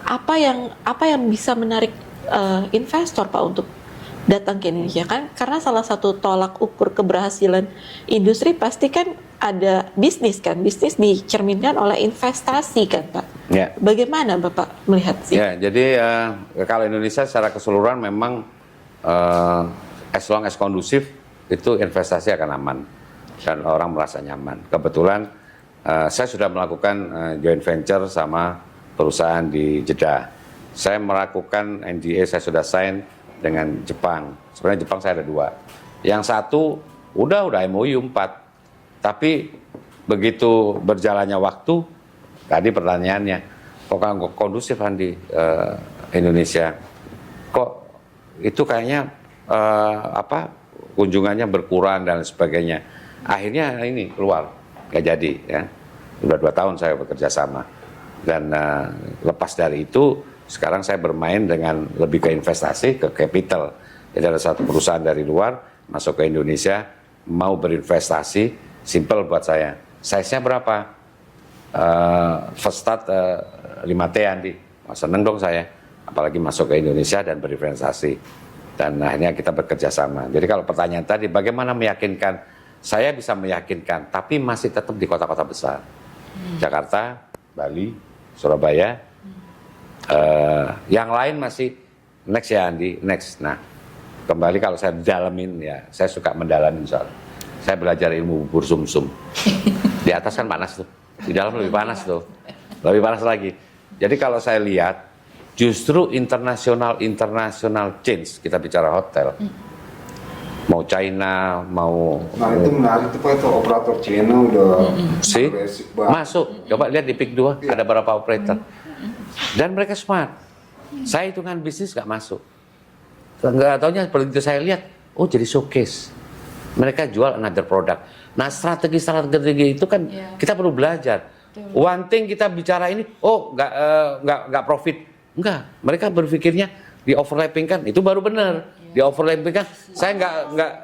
Apa yang bisa menarik investor Pak untuk datang ke Indonesia, kan karena salah satu tolak ukur keberhasilan industri pasti kan ada bisnis dicerminkan oleh investasi kan Pak. Ya. Bagaimana Bapak melihat sih? Ya, jadi kalau Indonesia secara keseluruhan memang as long as kondusif itu investasi akan aman dan orang merasa nyaman. Kebetulan saya sudah melakukan joint venture sama perusahaan di Jeddah. Saya melakukan NDA, saya sudah sign dengan Jepang. Sebenarnya Jepang saya ada 2. Yang satu udah MOU 4. Tapi begitu berjalannya waktu, tadi pertanyaannya, kok kondusif di Indonesia? Kok itu kayaknya kunjungannya berkurang dan sebagainya. Akhirnya ini keluar, nggak jadi ya. Sudah 2 tahun saya bekerja sama. Dan lepas dari itu, sekarang saya bermain dengan lebih ke investasi, ke capital. Jadi ada satu perusahaan dari luar masuk ke Indonesia, mau berinvestasi, simple buat saya. Size-nya berapa? First start 5T Andi. Seneng dong saya, apalagi masuk ke Indonesia dan berinvestasi. Dan akhirnya kita bekerja sama. Jadi kalau pertanyaan tadi, bagaimana meyakinkan? Saya bisa meyakinkan, tapi masih tetap di kota-kota besar. Jakarta, Bali, Surabaya. Yang lain masih next ya Andi, next. Nah, kembali kalau saya dalamin ya, saya suka mendalamin soal. Saya belajar ilmu bubur sumsum. Di atas kan panas tuh, di dalam lebih panas tuh, lebih panas lagi. Jadi kalau saya lihat, justru international change, kita bicara hotel, mau China, mau. Nah itu menarik tuh Pak, itu operator China udah sih agresif banget. masuk. Coba lihat di PIK 2 ada berapa operator. Dan mereka smart. Saya hitungan bisnis nggak masuk. Nggak taunya begitu saya lihat, oh jadi showcase. Mereka jual another product. Nah strategi itu kan kita perlu belajar. One thing kita bicara ini, oh nggak profit. Enggak, mereka berpikirnya di overlapping kan, itu baru benar. Di overlapping kan,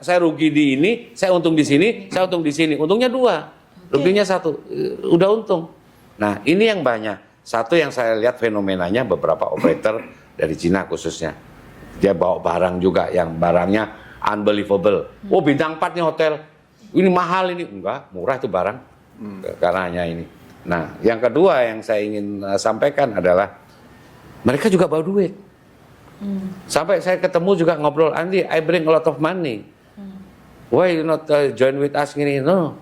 saya rugi di ini, saya untung di sini, saya untung di sini. Untungnya 2, ruginya 1, udah untung. Nah ini yang banyak. Satu yang saya lihat fenomenanya beberapa operator dari Cina khususnya. Dia bawa barang juga yang barangnya unbelievable. Oh bintang 4 nih hotel, ini mahal ini. Enggak, murah itu barang. Karena hanya ini. Nah yang kedua yang saya ingin sampaikan adalah mereka juga bawa duit. Sampai saya ketemu juga ngobrol, Andi, I bring a lot of money. Why you not join with us gini? No.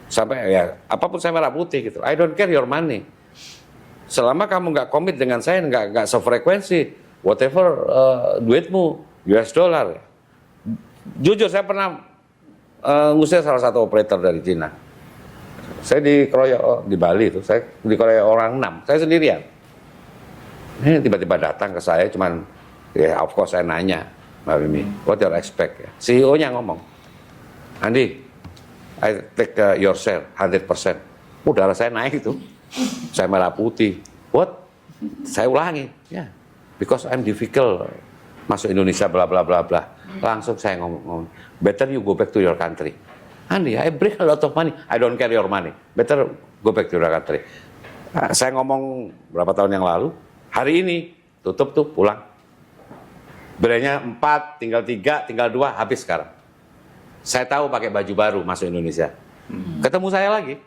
Sampai ya apapun saya merah putih gitu. I don't care your money. Selama kamu nggak komit dengan saya, nggak sefrekuensi, whatever duitmu, US dollar. Jujur saya pernah ngusir salah satu operator dari Cina. Saya dikeroyok di Bali itu, saya dikeroyok orang 6, saya sendirian. Ini tiba-tiba datang ke saya, cuman ya of course saya nanya, Mbak Mimi, what your expect? Ya. CEO-nya ngomong, Andi, I take your share 100%. Darah saya naik itu. Saya merah putih. What? Saya ulangi. Ya, because I'm difficult masuk Indonesia bla bla bla bla. Langsung saya ngomong, better you go back to your country. Andi, I bring a lot of money. I don't care your money. Better go back to your country. Saya ngomong berapa tahun yang lalu. Hari ini tutup tuh pulang. Brandnya 4, tinggal 3, tinggal 2, habis sekarang. Saya tahu pakai baju baru masuk Indonesia. Ketemu saya lagi.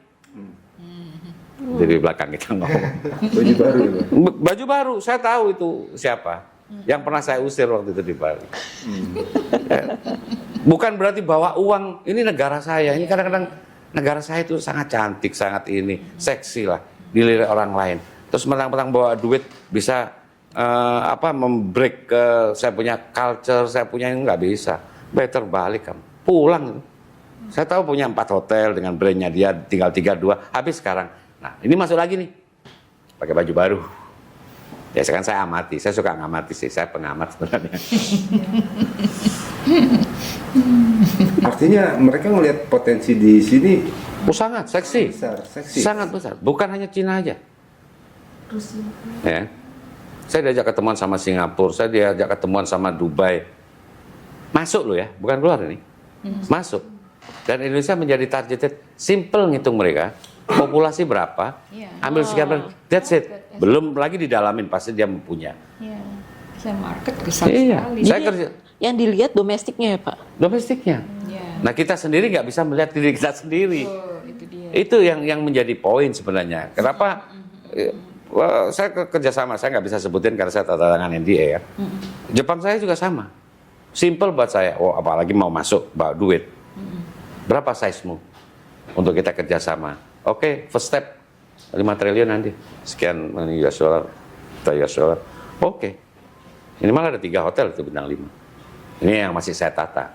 Dari belakang kita ngomong. Baju baru ya, Pak? Baju baru, saya tahu itu siapa. Yang pernah saya usir waktu itu di Bali. Bukan berarti bawa uang, ini negara saya. Ini kadang-kadang negara saya itu sangat cantik, sangat ini, seksi lah. Dilirik orang lain. Terus mentang-mentang bawa duit bisa membreak saya punya culture, saya punya ini nggak bisa. Better balik kamu, pulang. Saya tahu punya 4 hotel dengan brandnya dia, tinggal 3-2, habis sekarang. Nah ini masuk lagi nih, pakai baju baru. Ya sekarang saya amati, saya suka ngamati sih, saya pengamat sebenarnya. Artinya mereka ngelihat potensi di sini Sangat seksi, besar, seksi. sangat besar. Bukan hanya Cina aja. Rusia. Ya. Saya diajak ketemuan sama Singapura, saya diajak ketemuan sama Dubai. Masuk loh ya, bukan keluar ini. Masuk. Dan Indonesia menjadi targeted, simple ngitung mereka. Populasi berapa? Ambil sekian, that's it. Belum lagi didalamin, pasti dia punya. Iya. Saya market besar Iya. sekali. Saya Jadi kerja yang dilihat domestiknya ya Pak? domestiknya. Iya. Nah kita sendiri nggak bisa melihat diri kita sendiri. Oh, itu dia. Itu yang menjadi poin sebenarnya. Kenapa? Saya kerjasama, saya nggak bisa sebutin karena saya tanda tangan NDA ya. Jepang saya juga sama. Simple buat saya. Oh apalagi mau masuk bawa duit. Berapa size-mu untuk kita kerjasama? Oke, first step 5 triliun nanti. Sekian US dollar, US dollar. Oke. Ini malah ada 3 hotel itu bintang 5. Ini yang masih saya tata.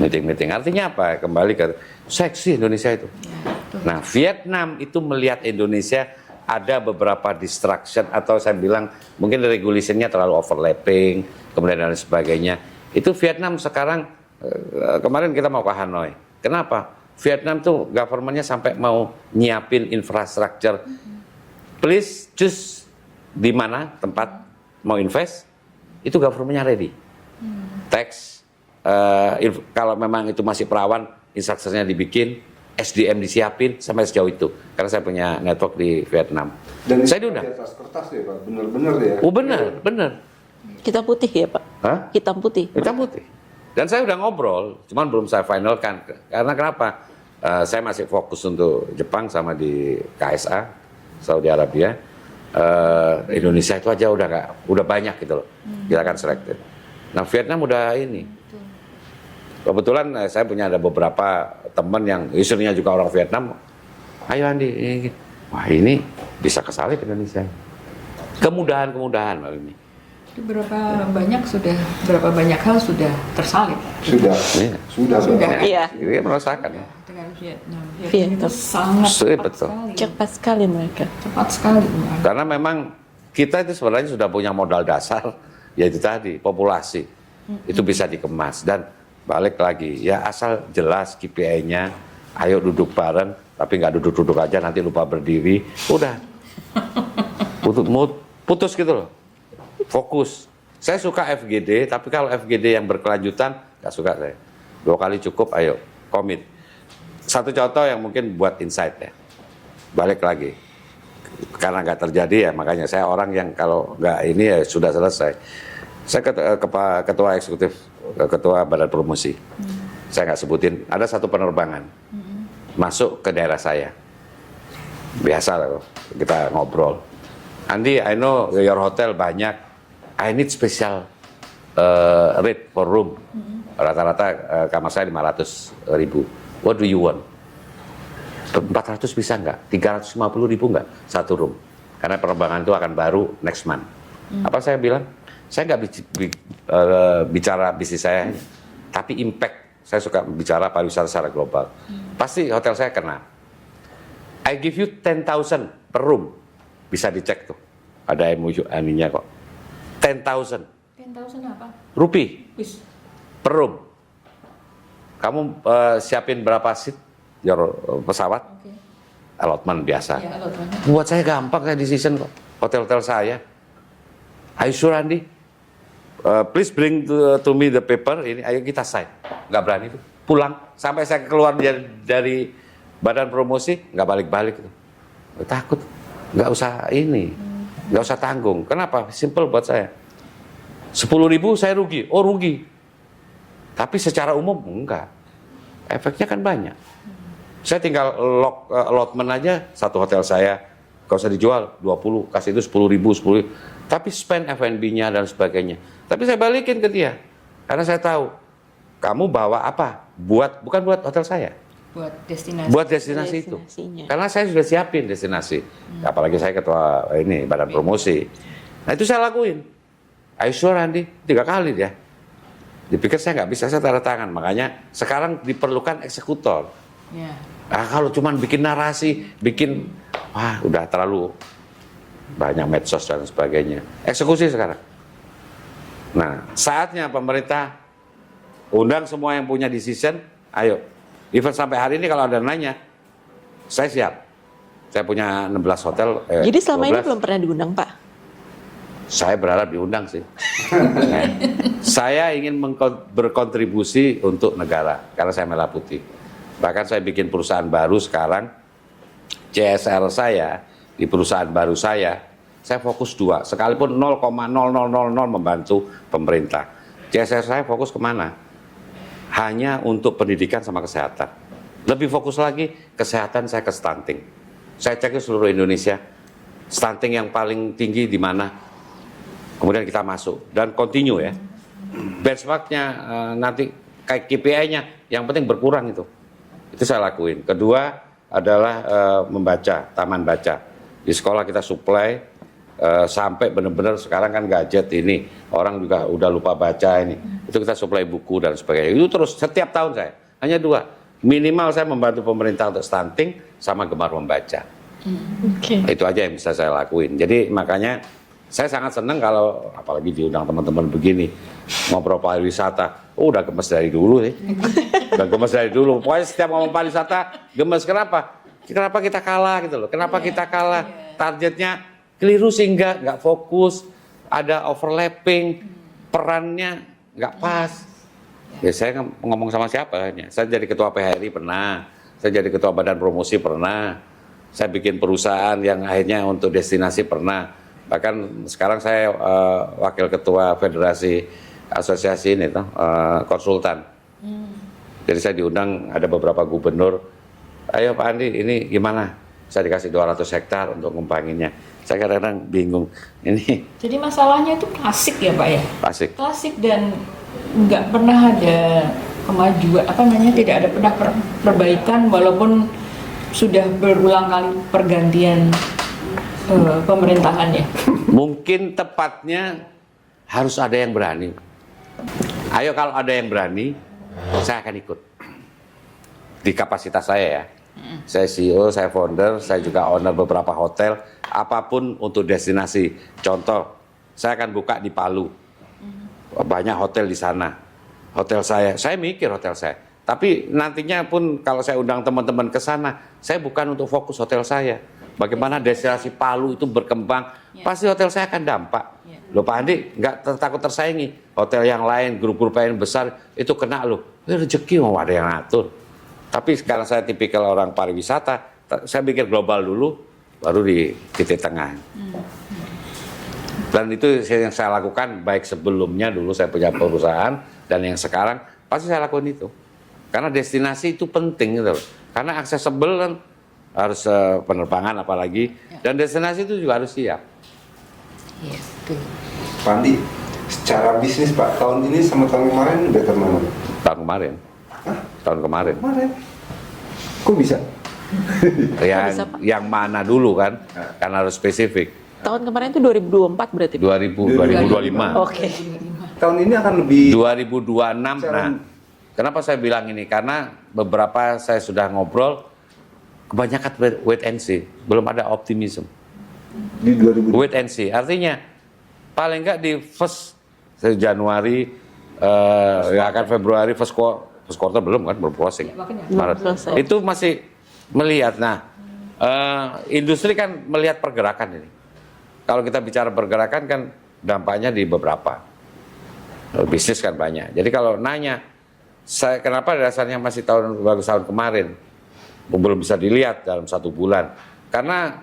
Meeting-meeting. Artinya apa? Kembali ke seksi Indonesia itu. Nah, Vietnam itu melihat Indonesia ada beberapa distraction atau saya bilang mungkin regulasinya terlalu overlapping, kemudian dan sebagainya. Itu Vietnam sekarang kemarin kita mau ke Hanoi. Kenapa? Vietnam tuh government-nya sampai mau nyiapin infrastruktur. Please choose di mana tempat mau invest, itu government-nya ready. Tax, kalau memang itu masih perawan, infrastrukturnya dibikin, SDM disiapin sampai sejauh itu. Karena saya punya network di Vietnam. Dan Saya itu diundang. di atas kertas ya Pak, bener-bener ya. Oh benar. Hitam putih ya Pak? Hah? Hitam putih. Hitam putih. Dan saya udah ngobrol, cuman belum saya finalkan. Karena kenapa? Saya masih fokus untuk Jepang sama di KSA, Saudi Arabia. Indonesia itu aja udah banyak gitu loh. Kita akan selected. Nah Vietnam udah ini. Kebetulan saya punya ada beberapa teman yang istrinya juga orang Vietnam. Ayo Andi, wah ini bisa kesalip Indonesia. Kemudahan Mbak Mimi. Jadi berapa banyak hal sudah tersalib Sudah, Iya. sudah. Iya. Dia merasakan ya. dengan Vietnam. Vietnam. Itu sangat cepat Betul. sekali. Cepat sekali mereka. Cepat sekali. Karena memang kita itu sebenarnya sudah punya modal dasar, yaitu tadi populasi. Itu bisa dikemas dan balik lagi ya asal jelas KPI-nya. Ayo duduk bareng, tapi nggak duduk-duduk aja nanti lupa berdiri. Udah putus gitu loh. Fokus. Saya suka FGD, tapi kalau FGD yang berkelanjutan nggak suka saya. 2 kali cukup, ayo komit. Satu contoh yang mungkin buat insight ya. Balik lagi. Karena nggak terjadi ya, makanya saya orang yang kalau nggak ini ya sudah selesai. Saya ketua eksekutif, ketua badan promosi. Saya nggak sebutin, ada satu penerbangan masuk ke daerah saya. Biasa lah kita ngobrol. Andi, I know your hotel banyak. I need special rate for room. Rata-rata kamar saya 500.000. What do you want? 400 bisa nggak? 350.000 nggak satu room? Karena penerbangan itu akan baru next month. Apa saya bilang? Saya nggak bicara bisnis saya, tapi impact. Saya suka bicara pariwisata secara global. Pasti hotel saya kena. I give you 10,000 per room. Bisa dicek tuh. Ada MOU aninya kok. 10,000 10,000 apa? rupiah Wis. per room. Kamu siapin berapa seat your pesawat? Oke. Allotment biasa. Ya, allotment. Buat saya gampang, saya decision kok. Hotel-hotel saya. Are you sure, Andi? Please bring to me the paper. Ini, ayo kita sign. Nggak berani tuh. Pulang. Sampai saya keluar dari badan promosi, nggak balik-balik. Takut. Nggak usah ini. Nggak usah tanggung. Kenapa? Simple buat saya. 10.000 saya rugi. Oh, rugi. Tapi secara umum, enggak. Efeknya kan banyak. Saya tinggal allotment aja, satu hotel saya. Kalau usah dijual, 20. Kasih itu 10.000. Tapi spend F&B-nya dan sebagainya. Tapi saya balikin ke dia. Karena saya tahu, kamu bawa apa? Bukan buat hotel saya. Buat destinasi. Buat destinasi itu. Destinasinya. Karena saya sudah siapin destinasi. Apalagi saya ketua ini badan promosi. Nah itu saya lakuin. Are you sure, Andi? 3 kali dia. Dipikir saya nggak bisa, saya tanda tangan. Makanya sekarang diperlukan eksekutor. Ya. Nah, kalau cuma bikin narasi, wah udah terlalu banyak medsos dan sebagainya. Eksekusi sekarang. Nah, saatnya pemerintah undang semua yang punya decision, ayo. Even sampai hari ini kalau ada nanya, saya siap. Saya punya 16 hotel. Jadi selama ini 12. belum pernah diundang, Pak? Saya berharap diundang sih. Nah, saya ingin berkontribusi untuk negara, karena saya merah putih. Bahkan saya bikin perusahaan baru sekarang, CSR saya, di perusahaan baru saya fokus 2, sekalipun 0,0000 membantu pemerintah. CSR saya fokus kemana? Hanya untuk pendidikan sama kesehatan. Lebih fokus lagi, kesehatan saya ke stunting. Saya cek ke seluruh Indonesia, stunting yang paling tinggi di mana, kemudian kita masuk, dan continue ya. Benchmarknya nanti, kayak KPI-nya, yang penting berkurang itu. Itu saya lakuin. Kedua adalah membaca, taman baca. Di sekolah kita supply sampai benar-benar sekarang kan gadget ini orang juga udah lupa baca ini. Itu kita supply buku dan sebagainya. Itu terus setiap tahun saya. Hanya 2. Minimal saya membantu pemerintah untuk stunting sama gemar membaca. Oke. Itu aja yang bisa saya lakuin. Jadi makanya saya sangat senang kalau apalagi diundang teman-teman begini ngobrol pariwisata. Oh, udah gemes dari dulu sih. Udah gemes dari dulu. Pokoknya setiap ngomong pariwisata gemes. Kenapa? Kenapa kita kalah gitu loh? Kenapa kita kalah? Targetnya keliru sehingga nggak fokus, ada overlapping, perannya nggak pas. Ya saya ngomong sama siapa hanya. Saya jadi ketua PHRI pernah, saya jadi ketua badan promosi pernah, saya bikin perusahaan yang akhirnya untuk destinasi pernah. Bahkan sekarang saya wakil ketua federasi asosiasi ini konsultan. Jadi saya diundang ada beberapa gubernur. Ayo Pak Andi, ini gimana? Saya dikasih 200 hektar untuk ngumpanginnya. Saya kadang-kadang bingung. Ini Jadi masalahnya itu klasik ya Pak ya? klasik. Klasik dan nggak pernah ada kemajuan, tidak ada pernah perbaikan walaupun sudah berulang kali pergantian pemerintahannya. Mungkin tepatnya harus ada yang berani. Ayo kalau ada yang berani, saya akan ikut. Di kapasitas saya ya. Saya CEO, saya founder, saya juga owner beberapa hotel. Apapun untuk destinasi. Contoh, saya akan buka di Palu. Banyak hotel di sana. Hotel saya mikir hotel saya. Tapi nantinya pun kalau saya undang teman-teman ke sana, saya bukan untuk fokus hotel saya. Bagaimana destinasi Palu itu berkembang, pasti hotel saya akan dampak. Loh Pak Andi, nggak takut tersaingi. Hotel yang lain, grup-grup lain besar, itu kena loh. Rezeki mau ada yang ngatur. Tapi sekarang saya tipikal orang pariwisata, saya pikir global dulu, baru di titik tengah. Dan itu yang saya lakukan, baik sebelumnya dulu saya punya perusahaan, dan yang sekarang, pasti saya lakukan itu. Karena destinasi itu penting gitu loh. Karena accessible kan, harus penerbangan apalagi, dan destinasi itu juga harus siap. Iya, betul. Pak Andi, secara bisnis Pak, tahun ini sama tahun kemarin better mana? Tahun kemarin. Tahun kemarin. Kemarin. Kok bisa? Yang mana dulu kan? Karena harus spesifik. Tahun kemarin itu 2024 berarti. 2025. Oke. Tahun ini akan lebih 2026. Nah, kenapa saya bilang ini? Karena beberapa saya sudah ngobrol, kebanyakan wait and see, belum ada optimism. di 2000. Wait and see, artinya paling nggak di first Januari, ya akan Februari first quarter belum kan, belum closing. Maret. selesai. Itu masih melihat. Nah, industri kan melihat pergerakan ini. Kalau kita bicara pergerakan kan dampaknya di beberapa. Bisnis kan banyak. Jadi kalau nanya, saya kenapa dasarnya masih bagus tahun kemarin, belum bisa dilihat dalam 1 bulan. Karena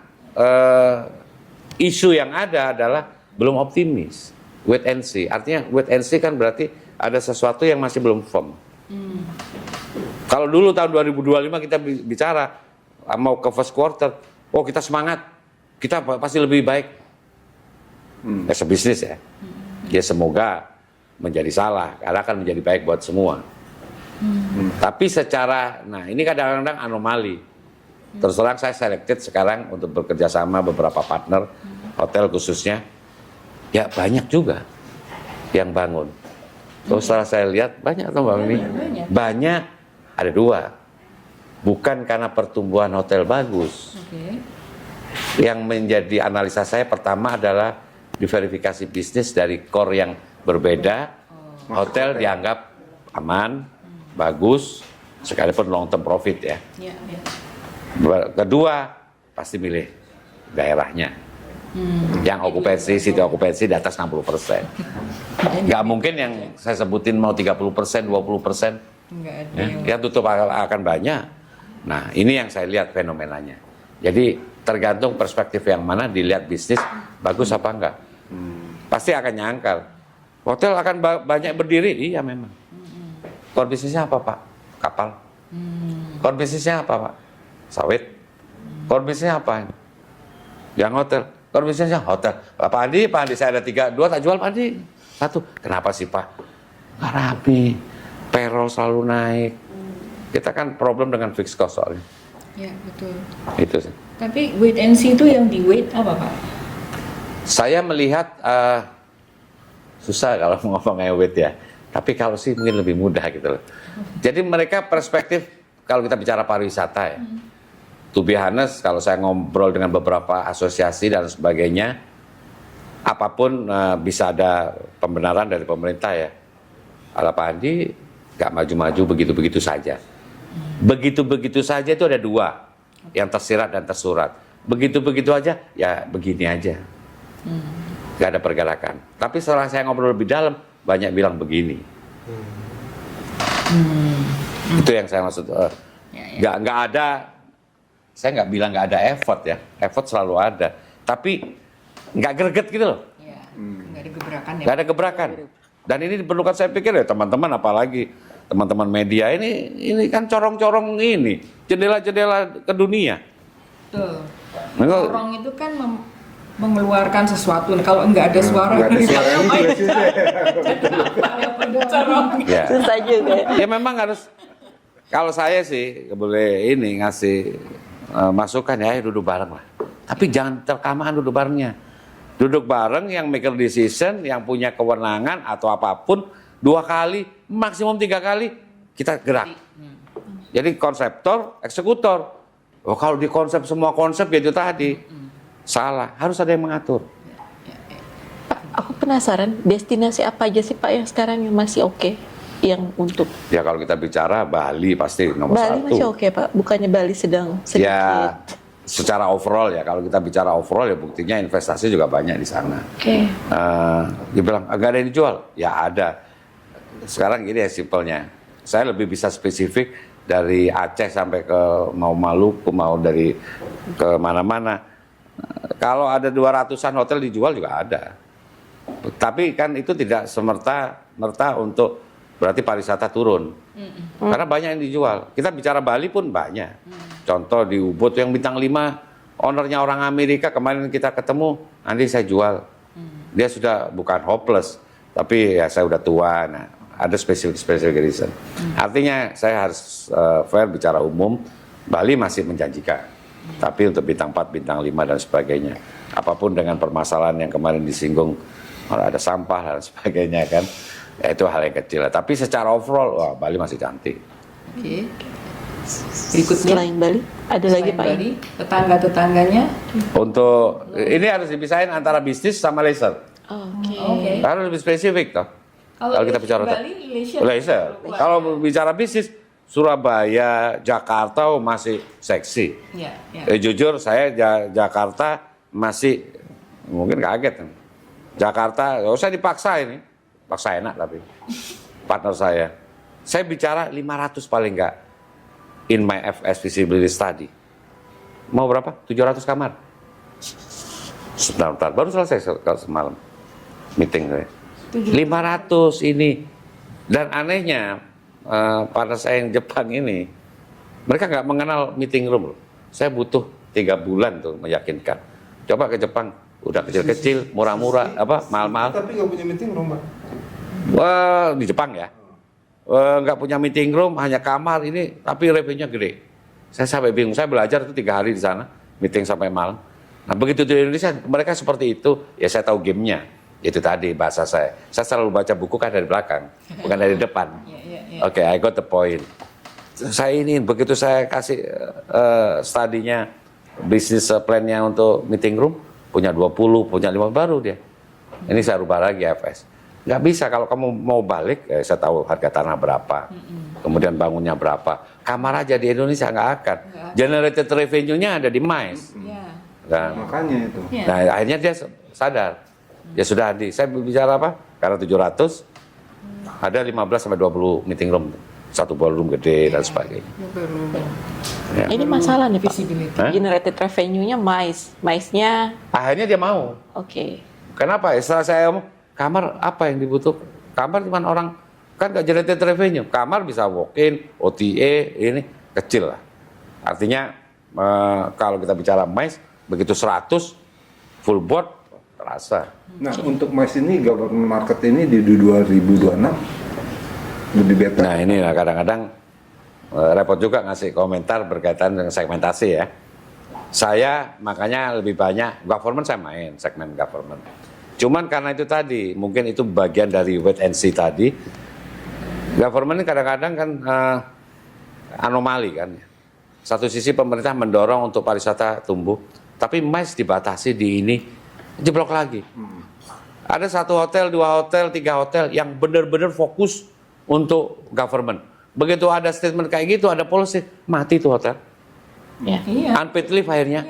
isu yang ada adalah belum optimis. Wait and see. Artinya wait and see kan berarti ada sesuatu yang masih belum firm. Kalau dulu tahun 2025 kita bicara mau ke first quarter, oh kita semangat, kita pasti lebih baik. Sebisnis ya. Ya semoga menjadi salah, karena akan menjadi baik buat semua. Tapi secara, nah ini kadang-kadang anomali. Terus terang saya selected sekarang untuk bekerja sama beberapa partner, hotel khususnya, ya banyak juga yang bangun. Terus setelah saya lihat, banyak atau Mbak Mimi? Banyak, ada 2. Bukan karena pertumbuhan hotel bagus. Yang menjadi analisa saya pertama adalah diverifikasi bisnis dari core yang berbeda. Hotel dianggap aman, bagus, sekalipun long term profit ya. Kedua, pasti milih daerahnya. Yang okupansi, city okupansi di atas 60%. Nggak mungkin yang saya sebutin mau 30%, 20%. Ya tutup akan banyak. Nah, ini yang saya lihat fenomenanya. Jadi tergantung perspektif yang mana dilihat bisnis bagus apa enggak. Pasti akan nyangkal. Hotel akan banyak berdiri, iya memang. Core bisnisnya apa Pak? Kapal. Core bisnisnya apa Pak? Sawit. Core bisnisnya apa? Yang hotel. Core bisnisnya hotel. Pak Andi saya ada 3, 2 tak jual Pak Andi. 1. Kenapa sih Pak? Nggak rapi. Payroll selalu naik. Kita kan problem dengan fixed cost soalnya. Ya, betul. Itu sih. Tapi wait and see itu yang di wait apa Pak? Saya melihat susah kalau ngomongnya wait ya. Tapi kalau sih mungkin lebih mudah gitu loh. Jadi mereka perspektif kalau kita bicara pariwisata ya. To be honest, kalau saya ngobrol dengan beberapa asosiasi dan sebagainya, apapun bisa ada pembenaran dari pemerintah ya. Ala Pak Andi nggak maju-maju begitu-begitu saja. Begitu-begitu saja itu ada 2, yang tersirat dan tersurat. Begitu-begitu aja, ya begini aja. Nggak ada pergerakan. Tapi setelah saya ngobrol lebih dalam, banyak bilang begini. Itu yang saya maksud. Nggak ada. Saya nggak bilang nggak ada effort ya. Effort selalu ada. Tapi nggak greget gitu loh. Nggak ada gebrakan ya. Nggak ada gebrakan. Dan ini diperlukan saya pikir ya teman-teman, apalagi teman-teman media ini kan corong-corong ini, jendela-jendela ke dunia. Betul. Corong itu kan mengeluarkan sesuatu. Kalau nggak ada suara, Nggak ada suaranya juga susah. corong. Ya. Susah juga. Ya memang harus. Kalau saya sih boleh ini ngasih masukan ya, duduk bareng lah. Tapi jangan terkamaan duduk barengnya. Duduk bareng yang maker decision, yang punya kewenangan atau apapun, 2 kali, maksimum 3 kali kita gerak. Jadi konseptor, eksekutor. Oh, kalau di konsep semua konsep ya itu tadi salah, harus ada yang mengatur. Pak, aku penasaran, destinasi apa aja sih Pak yang sekarang yang masih oke? Yang untuk Ya kalau kita bicara Bali pasti nomor Bali 1. masih oke Pak, bukannya Bali sedang sedikit. Ya secara overall ya, kalau kita bicara overall ya buktinya investasi juga banyak di sana. Oke. Dibilang agak ada yang dijual, ya ada. Sekarang gini ya simpelnya, saya lebih bisa spesifik dari Aceh sampai ke mau Maluku, mau dari ke mana-mana. Kalau ada 200-an hotel dijual juga ada. Tapi kan itu tidak semerta-merta untuk berarti pariwisata turun. Karena banyak yang dijual. Kita bicara Bali pun banyak. Contoh di Ubud yang bintang 5, ownernya orang Amerika, kemarin kita ketemu, nanti saya jual. Dia sudah bukan hopeless, tapi ya saya udah tua. Nah, ada special reason. Artinya saya harus fair bicara umum, Bali masih menjanjikan. Tapi untuk bintang 4, bintang 5 dan sebagainya, apapun dengan permasalahan yang kemarin disinggung, ada sampah dan sebagainya kan, ya itu hal yang kecil. Tapi secara overall, wah Bali masih cantik. Oke. Berikutnya. Selain Bali, ada lagi Pak? Bali, tetangga-tetangganya. Untuk ini harus dipisahin antara bisnis sama leisure. Oke. Harus lebih spesifik toh. Kalau kita bicara Bali, leisure. leisure. Kalau bicara bisnis, Surabaya, Jakarta masih seksi. Ya, ya. Jujur saya Jakarta masih mungkin kaget. Jakarta, gak usah dipaksa ini. Paksa enak tapi. Partner saya bicara 500 paling enggak in my FS feasibility study. Mau berapa? 700 kamar. Sebentar, baru selesai semalam meeting saya. 500 ini. Dan anehnya partner saya yang Jepang ini, mereka nggak mengenal meeting room. Saya butuh 3 bulan tuh meyakinkan. Coba ke Jepang, udah kecil-kecil, murah-murah, mahal-mahal. Tapi nggak punya meeting room, Pak. Wah, di Jepang ya. Nggak punya meeting room, hanya kamar ini, tapi revenue-nya gede. Saya sampai bingung, saya belajar itu 3 hari di sana, meeting sampai malam. Nah begitu di Indonesia, mereka seperti itu, ya saya tahu gamenya. Itu tadi bahasa saya. Saya selalu baca buku kan dari belakang, bukan dari depan. Oke, I got the point. Saya ini, begitu saya kasih studinya, bisnis plan-nya untuk meeting room, punya 20, punya 5 baru dia. Ini saya rubah lagi FS. Nggak bisa, kalau kamu mau balik, saya tahu harga tanah berapa, kemudian bangunnya berapa. Kamar aja di Indonesia nggak akan. Generated revenue-nya ada di MICE. Nah, Makanya itu. nah, akhirnya dia sadar. Ya sudah, saya bicara apa? Karena 700, ada 15 sampai 20 meeting room. Satu ballroom gede dan sebagainya. Ya. Ini masalah nih Pak. Visibility. Hah? Generated revenue-nya MICE-nya Akhirnya dia mau. oke. Kenapa? Setelah saya ngomong, kamar apa yang dibutuhkan? Kamar cuma orang, kan gak generated revenue. Kamar bisa walk-in, OTA, ini kecil lah. Artinya, kalau kita bicara MICE, begitu 100, full board, terasa. Nah, untuk MICE ini, government market ini di 2026 lebih better. Nah ini lah kadang-kadang repot juga ngasih komentar berkaitan dengan segmentasi ya. Saya makanya lebih banyak, government saya main, segmen government. Cuman karena itu tadi, mungkin itu bagian dari wait and see tadi. Government ini kadang-kadang kan anomali kan. Satu sisi pemerintah mendorong untuk pariwisata tumbuh, tapi MICE dibatasi di ini, jeblok lagi. Ada 1 hotel, 2 hotel, 3 hotel yang benar-benar fokus untuk government. Begitu ada statement kayak gitu, ada policy, mati tuh hotel. Ya. Iya. Unpaid leave akhirnya.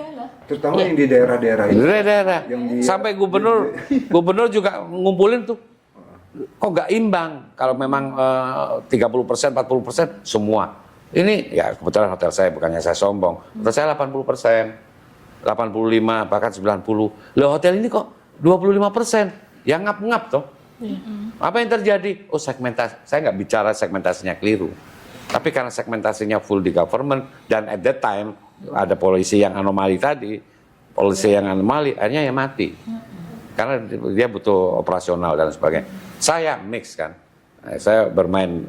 Terutama yang di daerah-daerah Di ini. daerah. Yang di- Sampai gubernur juga ngumpulin tuh. Kok nggak imbang kalau memang 30%, 40% semua. Ini ya kebetulan hotel saya, bukannya saya sombong. Hotel saya 80%, 85, bahkan 90. Loh hotel ini kok 25%? Ya ngap-ngap toh. Apa yang terjadi? Oh segmentasi, saya nggak bicara segmentasinya keliru. Tapi karena segmentasinya full di government, dan at that time ada polisi yang anomali tadi, polisi yang anomali, akhirnya ya mati. Karena dia butuh operasional dan sebagainya. Saya mix kan, saya bermain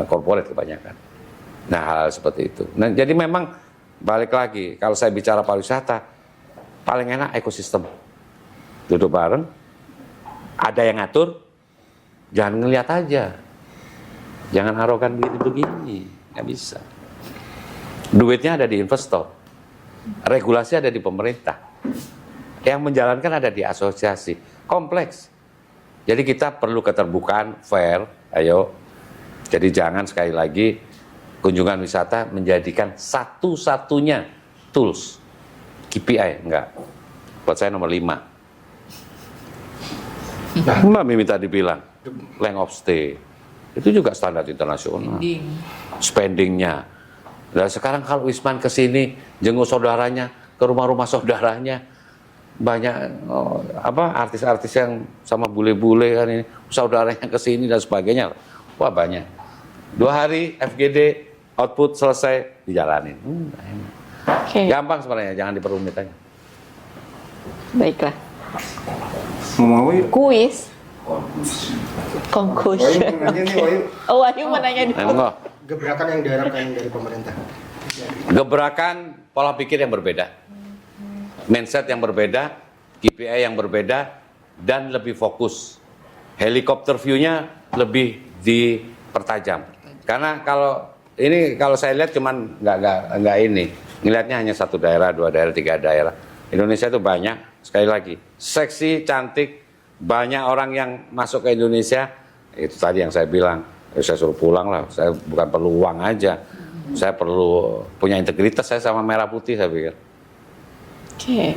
corporate kebanyakan. Nah hal-hal seperti itu. Nah jadi memang balik lagi, kalau saya bicara pariwisata, paling enak ekosistem. duduk bareng, ada yang ngatur, jangan ngeliat aja, jangan arogan begini, nggak bisa. Duitnya ada di investor, regulasi ada di pemerintah, yang menjalankan ada di asosiasi, kompleks. Jadi kita perlu keterbukaan, fair, ayo. Jadi jangan sekali lagi kunjungan wisata menjadikan satu-satunya tools KPI, enggak. Buat saya nomor 5. Mbak minta dibilang length of stay itu juga standar internasional. Spendingnya. Nah sekarang kalau Wisman ke sini jenguk saudaranya, ke rumah-rumah saudaranya, banyak artis-artis yang sama bule-bule kan ini, saudaranya ke sini dan sebagainya. Wah banyak. 2 hari FGD output selesai dijalanin. Oke. Gampang sebenarnya, jangan diperumit aja. Baiklah. Mau Wahyu? Kuis. Conclusion. Wahyu mau nanya nih, Wahyu. Oh, Wahyu mau nanya dulu. Enggak. Gebrakan yang diharapkan dari pemerintah. Gebrakan pola pikir yang berbeda, mindset yang berbeda, KPI yang berbeda, dan lebih fokus. Helikopter view-nya lebih dipertajam. Karena kalau saya lihat cuman nggak ini, ngelihatnya hanya 1 daerah, 2 daerah, 3 daerah. Indonesia itu banyak, sekali lagi, seksi, cantik, banyak orang yang masuk ke Indonesia. Itu tadi yang saya bilang. Saya suruh pulang lah, saya bukan perlu uang aja, saya perlu punya integritas saya sama merah putih saya pikir. Oke,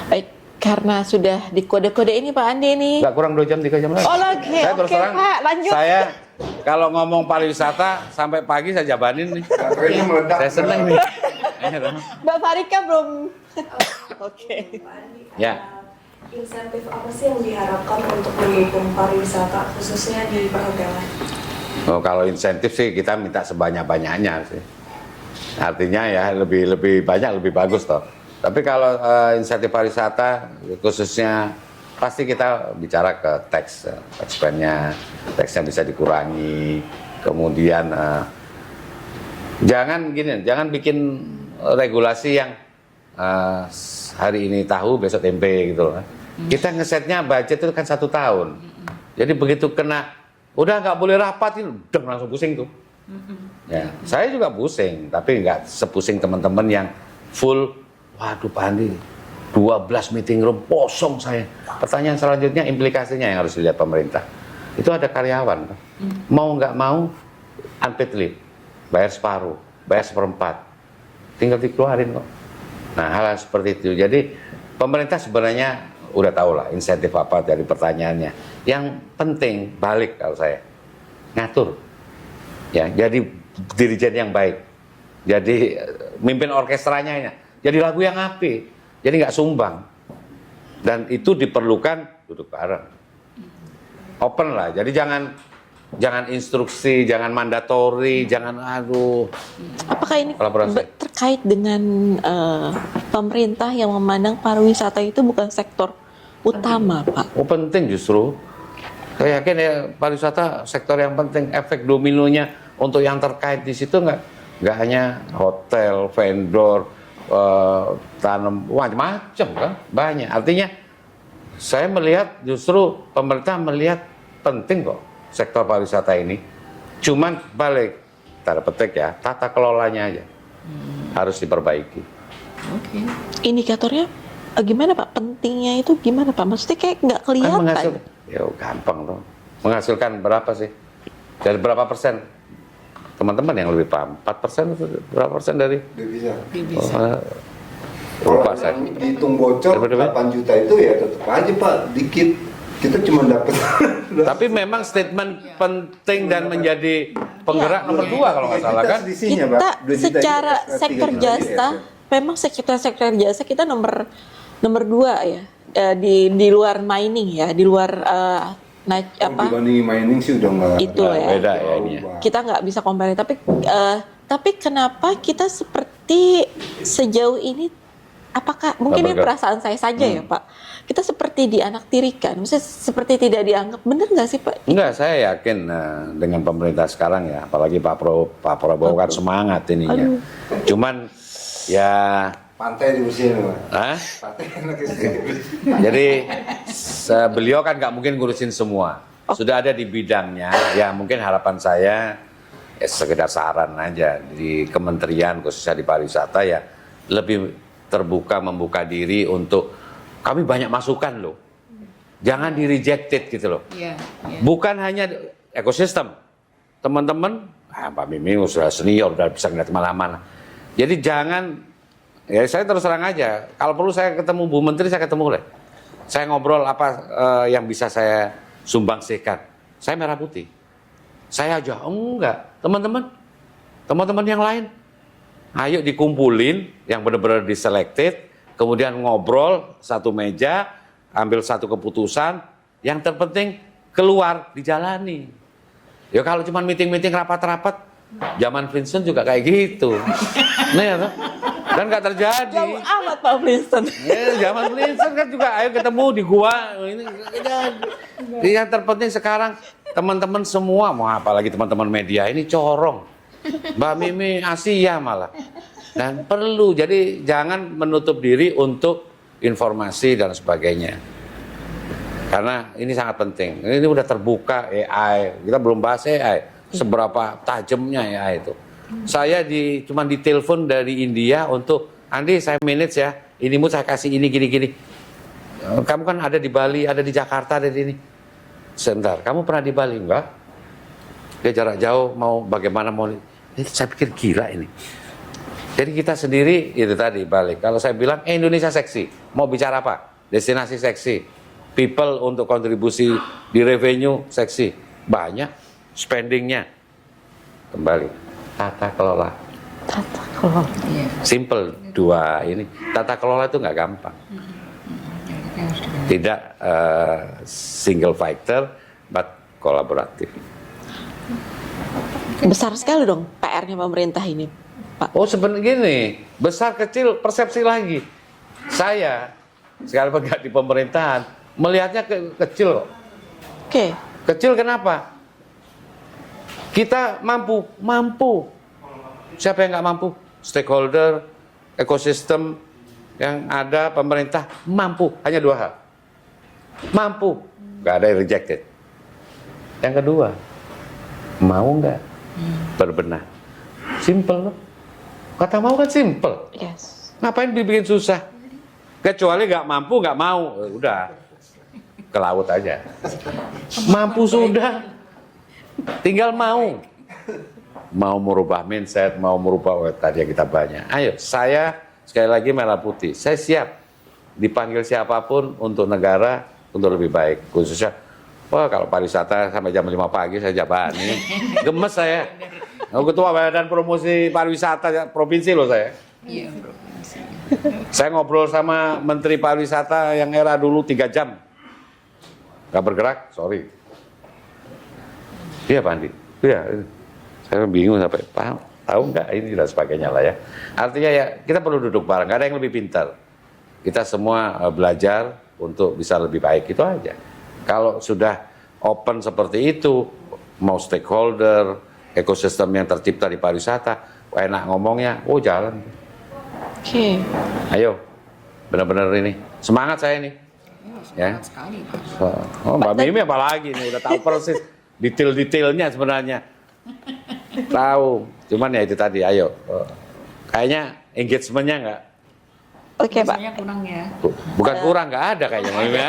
baik, karena sudah di kode-kode ini Pak Andi nih. Nggak kurang 2 jam, 3 jam lagi. Oh lagi, Saya terus oke terang, Pak, lanjut. saya kalau ngomong pariwisata sampai pagi saya jabanin nih. Baterainya meledak. Saya seneng nih. Mbak Farika belum. Oke. Ya. Insentif apa sih yang diharapkan untuk mendukung pariwisata khususnya di perhotelan? Oh, kalau insentif sih kita minta sebanyak-banyaknya sih. Artinya ya lebih banyak lebih bagus toh. Tapi kalau insentif pariwisata khususnya pasti kita bicara ke tax spend-nya, tax-nya bisa dikurangi. Kemudian jangan bikin regulasi yang hari ini tahu besok tempe gitu loh. Kita ngesetnya budget itu kan 1 tahun. Jadi begitu kena udah nggak boleh rapat itu udah langsung pusing tuh. Ya, saya juga pusing, tapi nggak sepusing teman-teman yang full. Waduh Pak Andi, 12 meeting room kosong saya. Pertanyaan selanjutnya implikasinya yang harus dilihat pemerintah. Itu ada karyawan, mau nggak mau unpaid leave, bayar separuh, bayar 1/4, tinggal dikeluarin kok. Nah hal seperti itu. Jadi pemerintah sebenarnya udah tahu lah insentif apa dari pertanyaannya. Yang penting balik kalau saya ngatur, ya jadi dirijen yang baik, jadi mimpin orkestranya ini, jadi lagu yang apik, jadi nggak sumbang. Dan itu diperlukan duduk bareng, open lah. Jadi jangan instruksi, jangan mandatori, jangan Apakah ini kolaborasi. terkait dengan pemerintah yang memandang pariwisata itu bukan sektor utama, Pak? Oh penting justru. Saya yakin ya pariwisata sektor yang penting, efek dominonya untuk yang terkait di situ nggak hanya hotel, vendor, tanam macam-macam kan banyak. Artinya saya melihat justru pemerintah melihat penting kok sektor pariwisata ini. Cuman balik tanda petik ya tata kelolanya aja harus diperbaiki. Oke. Indikatornya gimana Pak? Pentingnya itu gimana Pak? Maksudnya kayak nggak kelihatan. Ya gampang dong. Menghasilkan berapa sih? Dari berapa persen? Teman-teman yang lebih paham. 4% atau berapa persen dari? Devisa. Lupa Kalau saya. dihitung bocor 8 juta itu ya tetap aja Pak, dikit. Kita cuma dapat. Tapi memang statement penting dan menjadi penggerak nomor 2 kalau nggak salah kan? Kita secara sektor jasa, memang sektor jasa kita nomor 2 ya. Di luar mining ya, di luar dibanding mining sih udah nggak itu ya. Beda ya ini ya. Kita nggak bisa compare, tapi kenapa kita seperti sejauh ini, apakah mungkin ini perasaan saya saja ya Pak, kita seperti dianaktirikan, maksudnya seperti tidak dianggap, benar nggak sih Pak? Enggak, saya yakin dengan pemerintah sekarang ya, apalagi Pak Prabowo kan semangat ininya. Cuman ya pantai di sini Pak. Hah? Pantai enak di Jadi Beliau kan nggak mungkin ngurusin semua. Sudah ada di bidangnya. Ya mungkin harapan saya sekedar saran aja di kementerian khususnya di pariwisata ya lebih terbuka membuka diri untuk kami banyak masukan loh. Jangan di rejected gitu loh. Bukan hanya ekosistem. Teman-teman, Pak Mimi sudah senior, udah bisa ngeliat kemana-mana. Jadi jangan, ya saya terus terang aja. Kalau perlu saya ketemu Bu Menteri, saya ketemu deh. Saya ngobrol apa yang bisa saya sumbangsihkan. Saya merah putih. Saya aja enggak. Teman-teman yang lain, ayo dikumpulin yang benar-benar diselected, kemudian ngobrol satu meja, ambil satu keputusan, yang terpenting keluar dijalani. Ya kalau cuma meeting-meeting rapat-rapat, zaman Vincent juga kayak gitu. Nih ya, dan nggak terjadi. Jauh amat Pak Princeton. Ya, zaman Vincent kan juga ayo ketemu di gua. Ini yang terpenting sekarang teman-teman semua, mau apalagi teman-teman media ini corong. Mbak Mimi Asia malah. Dan perlu, jadi jangan menutup diri untuk informasi dan sebagainya. Karena ini sangat penting. Ini udah terbuka AI. Kita belum bahas AI. Seberapa tajamnya AI itu. Saya cuma ditelepon dari India untuk, Andi saya manage ya. Inimu saya kasih ini gini-gini. Kamu kan ada di Bali, ada di Jakarta, ada di ini. Sebentar, kamu pernah di Bali enggak? Dia jarak jauh mau bagaimana mau. Ini saya pikir gila ini. Jadi kita sendiri itu tadi balik. Kalau saya bilang Indonesia seksi, mau bicara apa? Destinasi seksi. People untuk kontribusi di revenue seksi. Banyak spendingnya. Kembali tata kelola. Tata kelola. Simple dua ini. Tata kelola itu nggak gampang. Tidak single factor, but kolaboratif. Besar sekali dong PR-nya pemerintah ini, Pak. Oh sebenarnya gini, besar kecil persepsi lagi. Saya sekalipun nggak di pemerintahan, melihatnya kecil kok. Oke. Kecil kenapa? Kita mampu. Siapa yang nggak mampu? Stakeholder, ekosistem yang ada, pemerintah mampu. Hanya dua hal. Mampu, nggak ada yang rejected. Yang kedua, mau nggak berbenah? Simple loh. Kata mau kan simple. Yes. Ngapain dibikin susah? Kecuali nggak mampu, nggak mau, udah ke laut aja. Mampu sudah, tinggal mau merubah mindset, mau merubah tadi yang kita banyak. Ayo, saya sekali lagi merah putih. Saya siap dipanggil siapapun untuk negara untuk lebih baik. Khususnya, wah kalau pariwisata sampai jam 5 pagi saya jabani, gemes saya. Ketua Badan Promosi Pariwisata Provinsi loh saya. Iya, provinsi. Saya ngobrol sama Menteri Pariwisata yang era dulu 3 jam. Gak bergerak, sorry. Iya Pak Andi, iya. Saya bingung sampai, tahu nggak ini dan sebagainya lah ya. Artinya ya kita perlu duduk bareng, gak ada yang lebih pintar. Kita semua belajar untuk bisa lebih baik, itu aja. Kalau sudah open seperti itu, mau stakeholder, ekosistem yang tercipta di pariwisata, enak ngomongnya, oh jalan. Oke. Ayo, benar-benar ini semangat saya ini. Ya. Sekali, Oh, Mbak Mimi apalagi nih udah tahu persis detail-detailnya sebenarnya. Tahu, cuman ya itu tadi. Ayo, kayaknya engagementnya nggak. Oke Pak. Biasanya kurang ya. Bukan kurang, nggak ada kayaknya Mbak Mimi.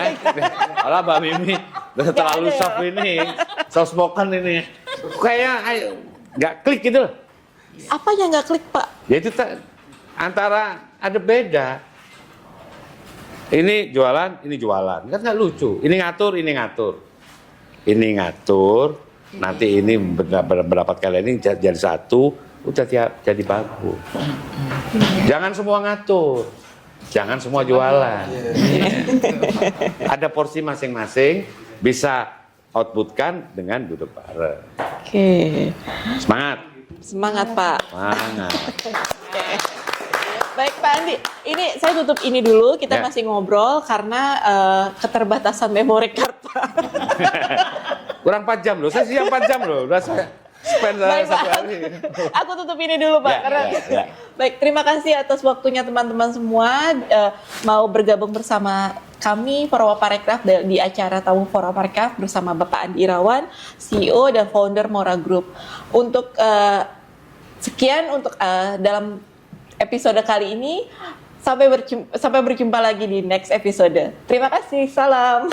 Malah Mbak Mimi udah terlalu soft ini, soft spoken ini. Kayaknya nggak klik gitu loh. Apa yang nggak klik Pak? Ya itu antara ada beda. Ini jualan, ini jualan. Kan nggak lucu. Ini ngatur, ini ngatur. Ini ngatur, nanti ini berapa kali ini jadi satu, udah jadi bagus. Jangan semua ngatur. Jangan semua jualan. Ada porsi masing-masing, bisa outputkan dengan duduk bareng. Oke. Semangat. Semangat Pak. Semangat. Baik Pak Andi, ini saya tutup ini dulu, kita Ya. masih ngobrol karena keterbatasan memory card Pak. Kurang 4 jam loh, saya siap 4 jam loh. Udah Spend Baik, satu Pak. hari. Aku tutup ini dulu, Pak. Ya, Karena ya. baik, terima kasih atas waktunya teman-teman semua mau bergabung bersama kami Forwaparekraf di acara tamu Forwaparekraf bersama Bapak Andi Irawan, CEO dan founder Mora Group. Untuk sekian untuk dalam episode kali ini. Sampai berjumpa lagi di next episode. Terima kasih. Salam.